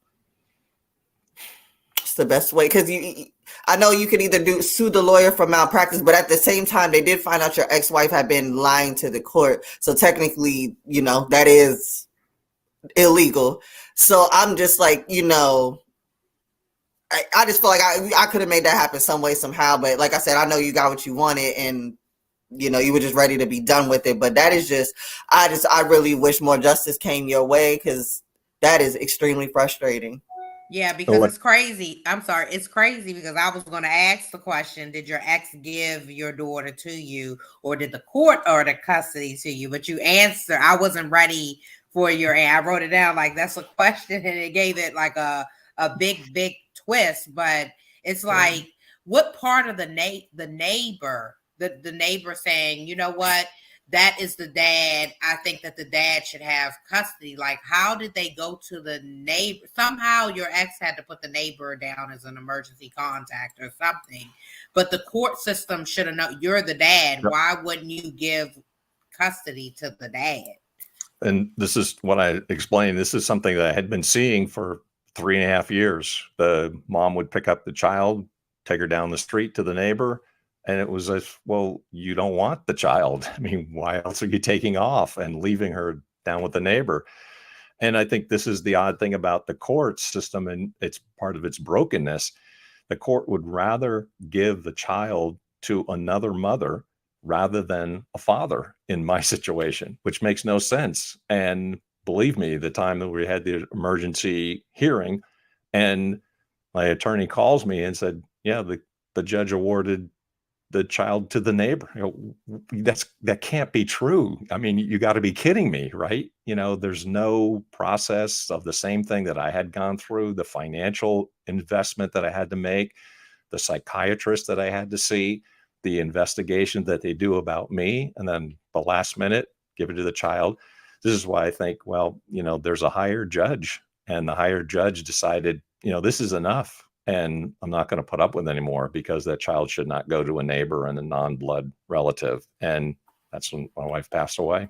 It's the best way, because I know you could either sue the lawyer for malpractice, but at the same time, they did find out your ex-wife had been lying to the court. So technically, that is illegal. So I'm just like, I just feel like I could have made that happen some way, somehow. But like I said, I know you got what you wanted, and you were just ready to be done with it. But that is just, I really wish more justice came your way, because that is extremely frustrating. Yeah, So because what? it's crazy. I'm sorry, it's crazy because I was going to ask the question: did your ex give your daughter to you, or did the court order custody to you? But you answer. I wasn't ready for your. I wrote it down like that's a question, and it gave it like a big twist. But it's Yeah. like, what part of the the neighbor saying, you know what? That is the dad. I think that the dad should have custody. Like, how did they go to the neighbor? Somehow your ex had to put the neighbor down as an emergency contact or something. But the court system should have known you're the dad. Why wouldn't you give custody to the dad? And this is what I explained. This is something that I had been seeing for 3.5 years. The mom would pick up the child, take her down the street to the neighbor. And it was as well, you don't want the child. I mean, why else are you taking off and leaving her down with the neighbor? And I think this is the odd thing about the court system, and it's part of its brokenness. The court would rather give the child to another mother rather than a father in my situation, which makes no sense. And believe me, the time that we had the emergency hearing and my attorney calls me and said, yeah, the judge awarded the child to the neighbor. That can't be true. I mean, you got to be kidding me, right? There's no process of the same thing that I had gone through, the financial investment that I had to make, the psychiatrist that I had to see, the investigation that they do about me, and then the last minute, give it to the child. This is why I think, well, there's a higher judge, and the higher judge decided, this is enough. And I'm not going to put up with anymore because that child should not go to a neighbor and a non-blood relative. And that's when my wife passed away.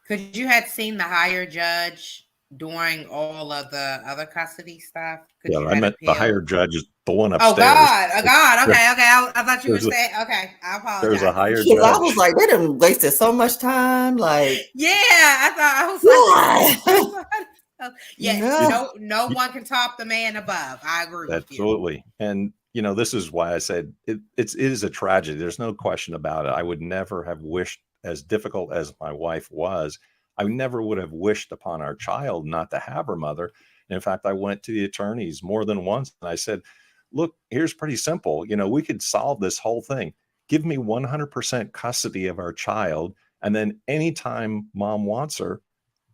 Because you had seen the higher judge during all of the other custody stuff. Yeah, You I had meant the higher appealed. judge is the one Oh upstairs. God! Oh God! Okay, okay. I thought you were There's a, saying. Okay, I there's a apologize. higher Because I judge. was like, they done wasted so much time. Like, Yeah, I was why? like, yeah, No. no one can top the man above. I agree with you. Absolutely. And this is why I said it is a tragedy. There's no question about it. I would never have wished, as difficult as my wife was, I never would have wished upon our child not to have her mother. In fact, I went to the attorneys more than once and I said, look, here's pretty simple. We could solve this whole thing. Give me 100% custody of our child. And then anytime mom wants her,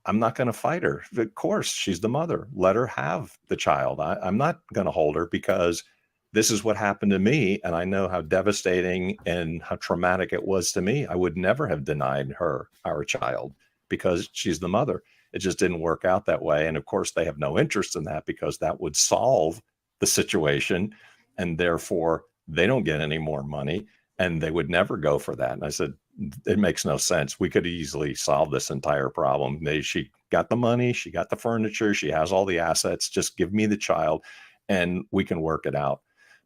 I'm not going to fight her. Of course, she's the mother. Let her have the child. I'm not going to hold her because this is what happened to me. And I know how devastating and how traumatic it was to me. I would never have denied her our child because she's the mother. It just didn't work out that way. And of course, they have no interest in that because that would solve the situation. And therefore, they don't get any more money. And they would never go for that. And I said, it makes no sense. We could easily solve this entire problem. She got the money, she got the furniture, she has all the assets. Just give me the child and we can work it out.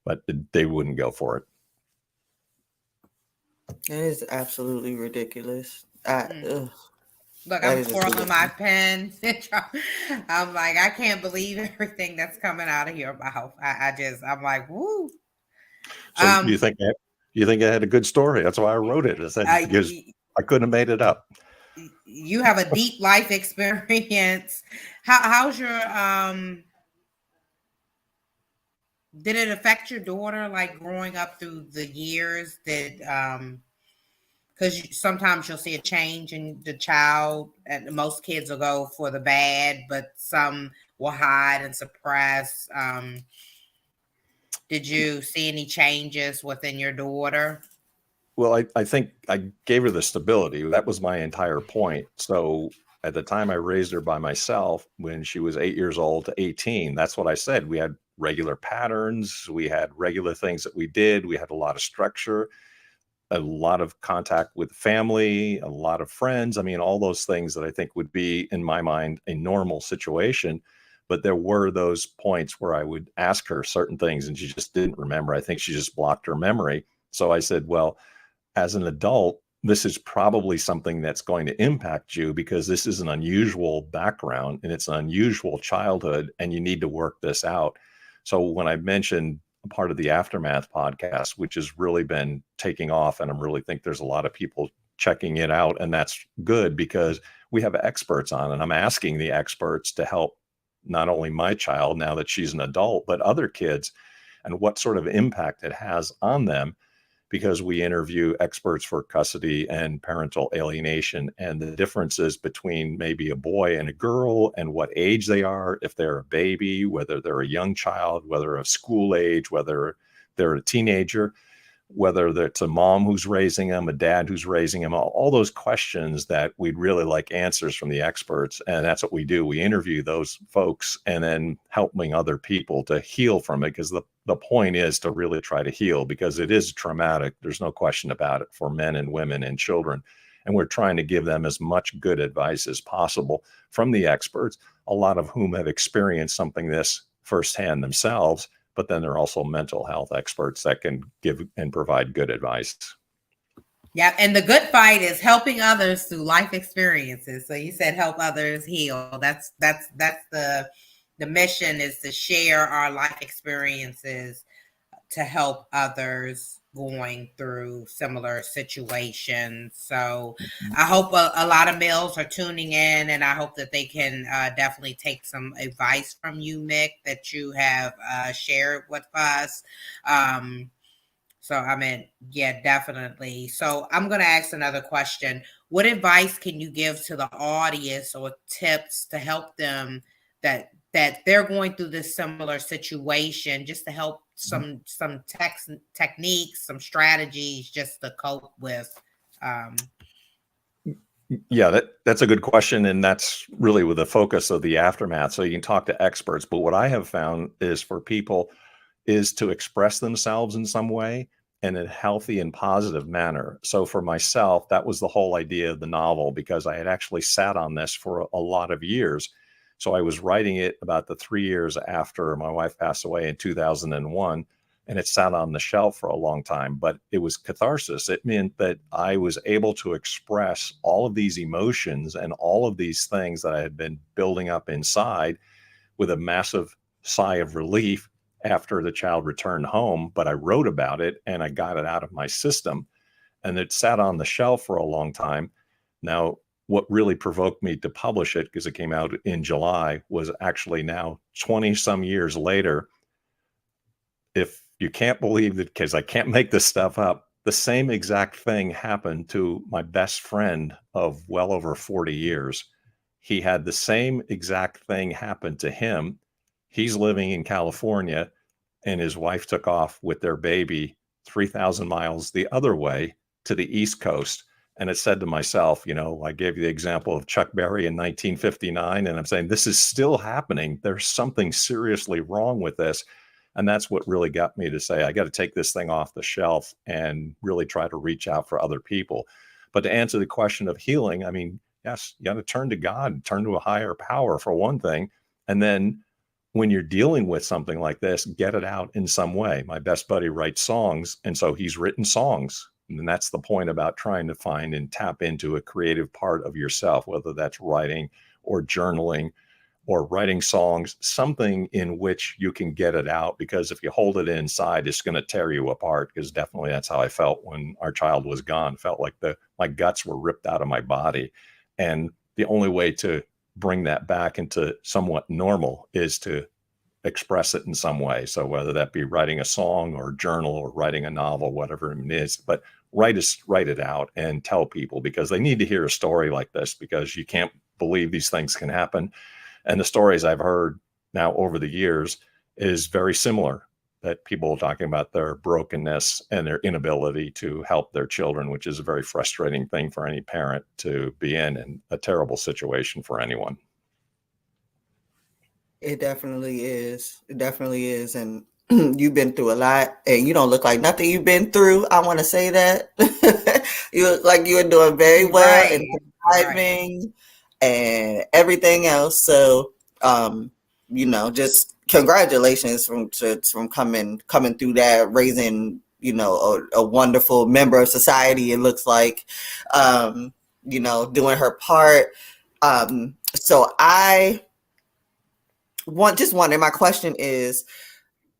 But they wouldn't go for it. It is absolutely ridiculous. Look, I'm twirling my pen. I'm like, I can't believe everything that's coming out of your mouth. I'm like, woo. So you think I had a good story? That's why I wrote it. Because I couldn't have made it up. You have a deep life experience. How's your did it affect your daughter, like growing up through the years? Because sometimes you'll see a change in the child, and most kids will go for the bad, but some will hide and suppress. Did you see any changes within your daughter? Well, I think I gave her the stability. That was my entire point. So at the time I raised her by myself when she was 8 years old to 18, that's what I said. We had regular patterns. We had regular things that we did. We had a lot of structure, a lot of contact with family, a lot of friends. I mean, all those things that I think would be, in my mind, a normal situation. But there were those points where I would ask her certain things and she just didn't remember. I think she just blocked her memory. So I said, well, as an adult, this is probably something that's going to impact you because this is an unusual background and it's an unusual childhood and you need to work this out. So when I mentioned part of the Aftermath podcast, which has really been taking off, and I really think there's a lot of people checking it out, and that's good because we have experts on, and I'm asking the experts to help not only my child now that she's an adult, but other kids, and what sort of impact it has on them, because we interview experts for custody and parental alienation and the differences between maybe a boy and a girl and what age they are, if they're a baby, whether they're a young child, whether a school age, whether they're a teenager, whether it's a mom who's raising them, a dad who's raising them, all those questions that we'd really like answers from the experts. And that's what we do. We interview those folks and then helping other people to heal from it, because the point is to really try to heal, because it is traumatic. There's no question about it for men and women and children. And we're trying to give them as much good advice as possible from the experts, a lot of whom have experienced something this firsthand themselves. But then there are also mental health experts that can give and provide good advice. Yeah, and the good fight is helping others through life experiences. So you said help others heal. That's the mission, is to share our life experiences to help others going through similar situations. So I hope a lot of males are tuning in, and I hope that they can definitely take some advice from you, Mick, that you have shared with us. So I mean, yeah, definitely. So I'm going to ask another question. What advice can you give to the audience, or tips to help them that they're going through this similar situation, just to help some techniques, some strategies just to cope with? Yeah, that's a good question. And that's really with the focus of the aftermath. So you can talk to experts. But what I have found is for people is to express themselves in some way in a healthy and positive manner. So for myself, that was the whole idea of the novel, because I had actually sat on this for a lot of years. So I was writing it about the 3 years after my wife passed away in 2001, and it sat on the shelf for a long time, but it was catharsis. It meant that I was able to express all of these emotions and all of these things that I had been building up inside, with a massive sigh of relief after the child returned home. But I wrote about it and I got it out of my system, and it sat on the shelf for a long time. Now, what really provoked me to publish it, because it came out in July, was actually now 20 some years later. If you can't believe it, because I can't make this stuff up, the same exact thing happened to my best friend of well over 40 years. He had the same exact thing happen to him. He's living in California, and his wife took off with their baby 3,000 miles the other way to the East Coast. And it said to myself, I gave you the example of Chuck Berry in 1959, and I'm saying this is still happening. There's something seriously wrong with this. And that's what really got me to say, I got to take this thing off the shelf and really try to reach out for other people. But to answer the question of healing, I mean, yes, you got to turn to God, turn to a higher power for one thing. And then when you're dealing with something like this, get it out in some way. My best buddy writes songs, and so he's written songs. And that's the point about trying to find and tap into a creative part of yourself, whether that's writing or journaling or writing songs, something in which you can get it out. Because if you hold it inside, it's going to tear you apart. Because definitely that's how I felt when our child was gone. Felt like my guts were ripped out of my body. And the only way to bring that back into somewhat normal is to express it in some way. So whether that be writing a song or journal or writing a novel, whatever it is, but write it out and tell people, because they need to hear a story like this, because you can't believe these things can happen. And the stories I've heard now over the years is very similar, that people are talking about their brokenness and their inability to help their children, which is a very frustrating thing for any parent to be in, and a terrible situation for anyone. It definitely is. It definitely is. And you've been through a lot, and you don't look like nothing you've been through. I want to say that. You look like you are doing very well in surviving and everything else. So, just congratulations from coming through that, raising, a wonderful member of society. It looks like, doing her part. So I wondering, my question is,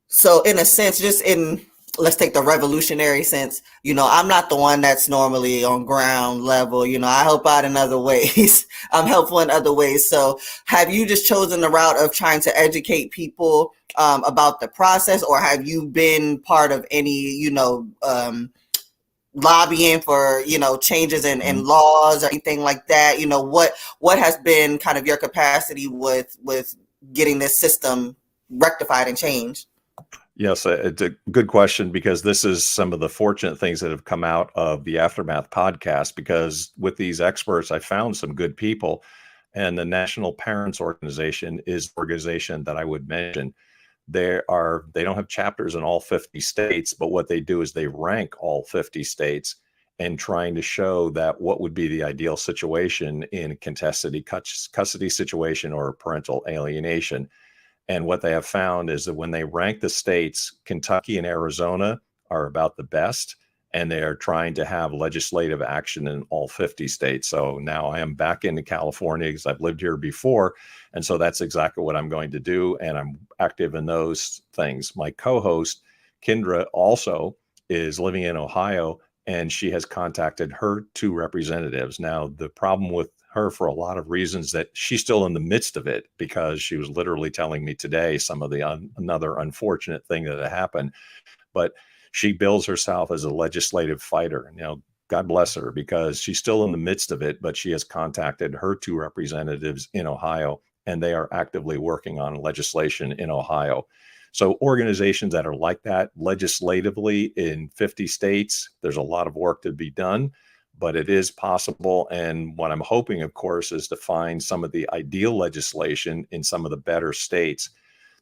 so in a sense, just in let's take the revolutionary sense. I'm not the one that's normally on ground level. I help out in other ways. I'm helpful in other ways. So have you just chosen the route of trying to educate people about the process, or have you been part of any, lobbying for, changes in laws or anything like that? What has been kind of your capacity with getting this system rectified and changed? Yes, it's a good question, because this is some of the fortunate things that have come out of the Aftermath podcast, because with these experts, I found some good people. And the National Parents Organization is the organization that I would mention. They don't have chapters in all 50 states, but what they do is they rank all 50 states and trying to show that what would be the ideal situation in a custody situation or parental alienation. And what they have found is that when they rank the states, Kentucky and Arizona are about the best, and they are trying to have legislative action in all 50 states. So now I am back into California because I've lived here before. And so that's exactly what I'm going to do. And I'm active in those things. My co-host, Kendra, also is living in Ohio, and she has contacted her 2 representatives. Now, the problem with her, for a lot of reasons, that she's still in the midst of it, because she was literally telling me today some of the another unfortunate thing that had happened. But she bills herself as a legislative fighter. God bless her, because she's still in the midst of it, but she has contacted her 2 representatives in Ohio, and they are actively working on legislation in Ohio. So organizations that are like that legislatively in 50 states, there's a lot of work to be done, but it is possible. And what I'm hoping, of course, is to find some of the ideal legislation in some of the better states.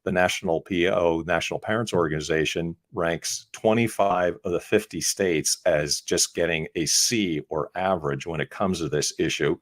The National Parents Organization, ranks 25 of the 50 states as just getting a C or average when it comes to this issue.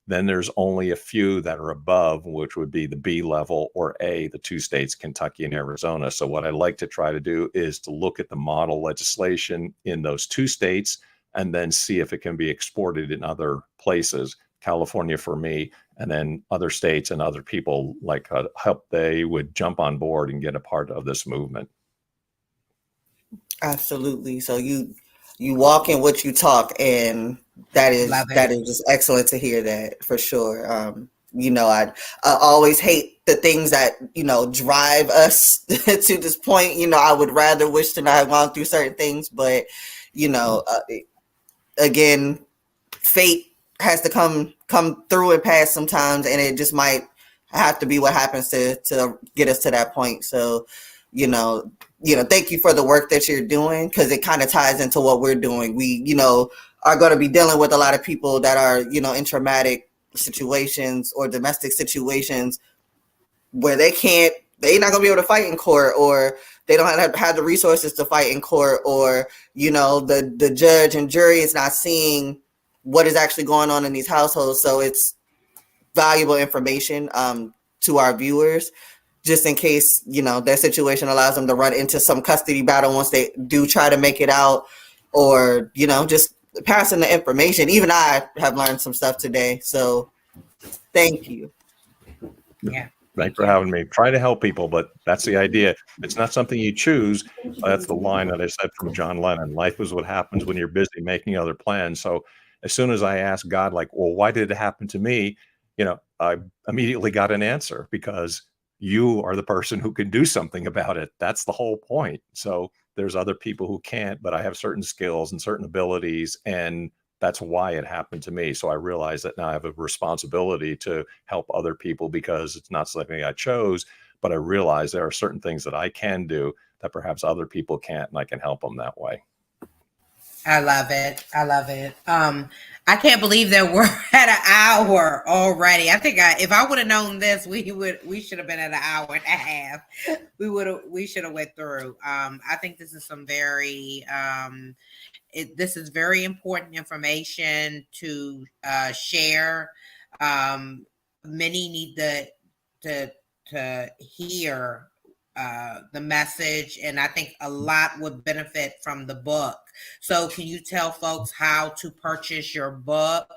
Then there's only a few that are above, which would be the B level or A, the 2 states, Kentucky and Arizona. So what I like to try to do is to look at the model legislation in those 2 states and then see if it can be exported in other places. California for me, and then other states and other people like help they would jump on board and get a part of this movement. Absolutely. So you walk in what you talk, and that is just excellent to hear that, for sure. I always hate the things that drive us to this point. I would rather wish to not have gone through certain things, but again, fate has to come through and pass sometimes, and it just might have to be what happens to get us to that point. So, thank you for the work that you're doing, because it kind of ties into what we're doing. We, are going to be dealing with a lot of people that are, in traumatic situations or domestic situations where they're not going to be able to fight in court, or they don't have the resources to fight in court, or, the judge and jury is not seeing what is actually going on in these households. So it's valuable information to our viewers, just in case, their situation allows them to run into some custody battle once they do try to make it out, or, just passing the information. Even I have learned some stuff today. So thank you. Yeah. Thanks for having me. Try to help people, but that's the idea. It's not something you choose. That's the line that I said from John Lennon. Life is what happens when you're busy making other plans. So as soon as I asked God, like, well, why did it happen to me? I immediately got an answer, because you are the person who can do something about it. That's the whole point. So there's other people who can't, but I have certain skills and certain abilities, and that's why it happened to me. So I realize that now I have a responsibility to help other people, because it's not something I chose, but I realize there are certain things that I can do that perhaps other people can't, and I can help them that way. I love it. I love it. I can't believe that we're at an hour already. I think if I would have known this, we should have been at an hour and a half. We should have went through. I think this is some very this is very important information to share. Many need to hear the message, and I think a lot would benefit from the book. So can you tell folks how to purchase your book?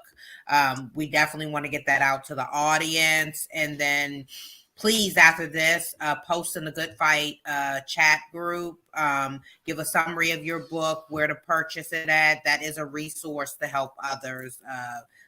We definitely want to get that out to the audience. And then please, after this, post in the Good Fight chat group. Give a summary of your book, where to purchase it at. That is a resource to help others,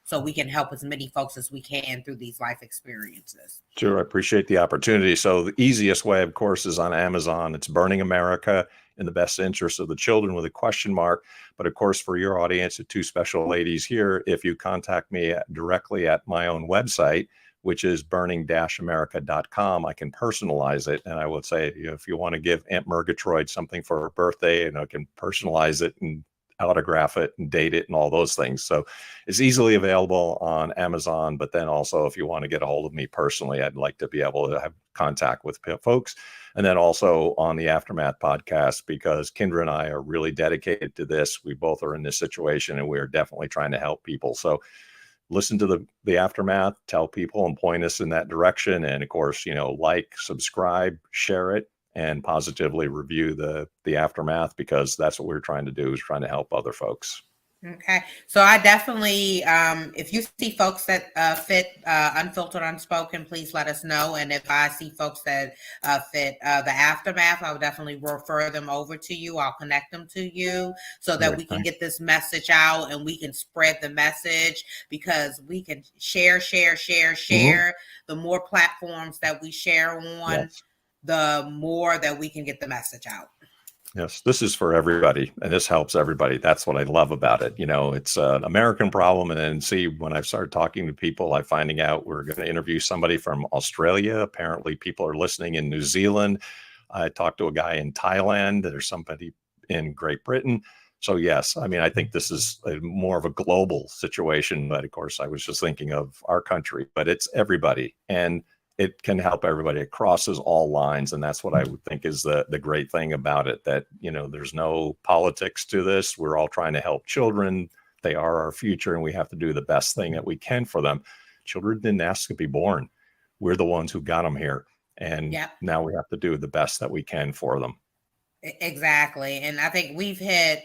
so we can help as many folks as we can through these life experiences. Sure, I appreciate the opportunity. So the easiest way, of course, is on Amazon. It's Burning America in the Best Interest of the Children with a question mark. But of course, for your audience, the two special ladies here, if you contact me directly at my own website, which is burning-america.com, I can personalize it. And I would say, if you want to give Aunt Murgatroyd something for her birthday, and I can personalize it and autograph it and date it and all those things. So it's easily available on Amazon. But then also, if you want to get a hold of me personally, I'd like to be able to have contact with folks. And then also on the Aftermath podcast, because Kendra and I are really dedicated to this. We both are in this situation, and we are definitely trying to help people. So listen to the Aftermath, tell people and point us in that direction. And of course, like, subscribe, share it, and positively review the Aftermath, because that's what we're trying to do, is trying to help other folks. Okay. So I definitely, if you see folks that fit Unfiltered Unspoken, please let us know. And if I see folks that fit the Aftermath, I will definitely refer them over to you. I'll connect them to you so that we can get this message out, and we can spread the message, because we can share. Mm-hmm. The more platforms that we share on, yes, the more that we can get the message out. Yes, this is for everybody, and this helps everybody. That's what I love about it. It's an American problem. And then when I started talking to people, I'm finding out we're going to interview somebody from Australia. Apparently people are listening in New Zealand. I talked to a guy in Thailand. There's somebody in Great Britain. So yes, I think this is more of a global situation. But of course, I was just thinking of our country, but it's everybody. And it can help everybody. It crosses all lines. And that's what I would think is the great thing about it, that, there's no politics to this. We're all trying to help children. They are our future, and we have to do the best thing that we can for them. Children didn't ask to be born. We're the ones who got them here. And now we have to do the best that we can for them. Exactly. And I think we've hit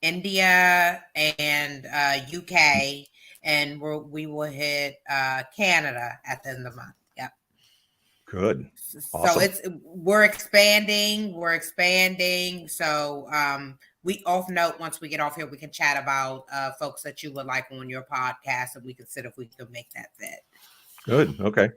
India and UK, and we will hit Canada at the end of the month. Yep. Good. Awesome. So we're expanding. So we off note, once we get off here, we can chat about folks that you would like on your podcast, and we can see if we can make that fit. Good. Okay.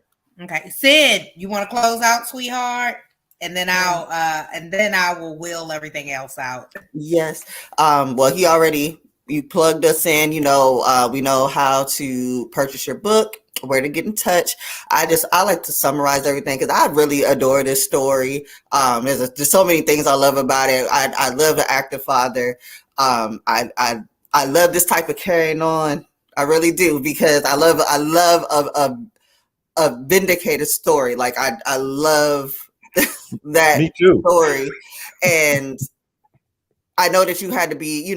Sid, you want to close out, sweetheart? And then I will wheel everything else out. Yes. Well, you plugged us in. We know how to purchase your book, where to get in touch. I like to summarize everything, because I really adore this story. There's so many things I love about it. I love the active father. I love this type of carrying on. I really do, because I love a vindicated story. Like I love that story. And I know that you had to be,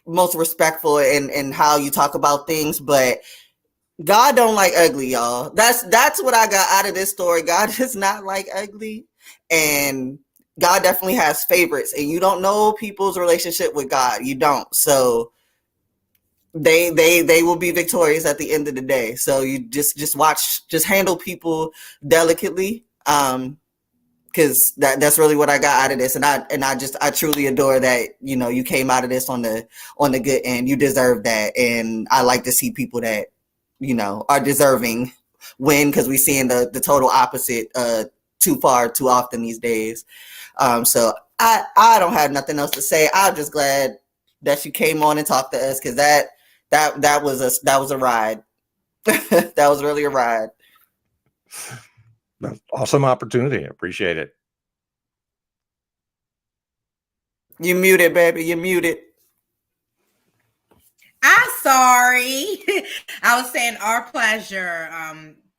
most respectful in how you talk about things, but God don't like ugly, y'all. That's what I got out of this story. God does not like ugly, and God definitely has favorites, and you don't know people's relationship with God. You don't. So they will be victorious at the end of the day. So you just watch, just handle people delicately. Because that's really what I got out of this, and I truly adore that you came out of this on the good end. You deserve that, and I like to see people that are deserving win, because we're seeing the total opposite too often these days. So I don't have nothing else to say. I'm just glad that you came on and talked to us, because that was a ride. That was really a ride. Awesome opportunity. I appreciate it. You muted, baby. You muted. I'm sorry. I was saying our pleasure.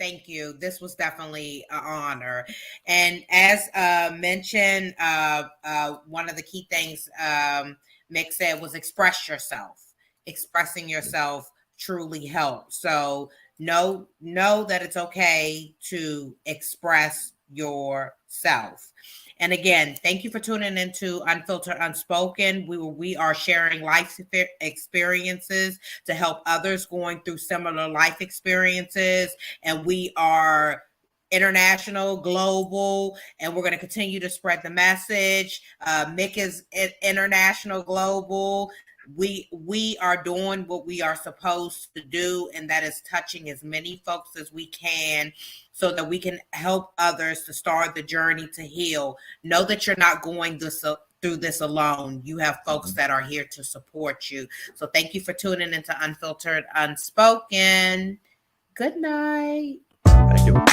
Thank you. This was definitely an honor. And as mentioned, one of the key things Mick said was express yourself. Expressing yourself truly helps. So know that it's okay to express yourself. And again, thank you for tuning into Unfiltered Unspoken. We are sharing life experiences to help others going through similar life experiences. And we are international, global, and we're going to continue to spread the message. Mick is international, global. We are doing what we are supposed to do, and that is touching as many folks as we can so that we can help others to start the journey to heal. Know that you're not going through this alone. You have folks that are here to support you. So thank you for tuning into Unfiltered Unspoken. Good night. Thank you.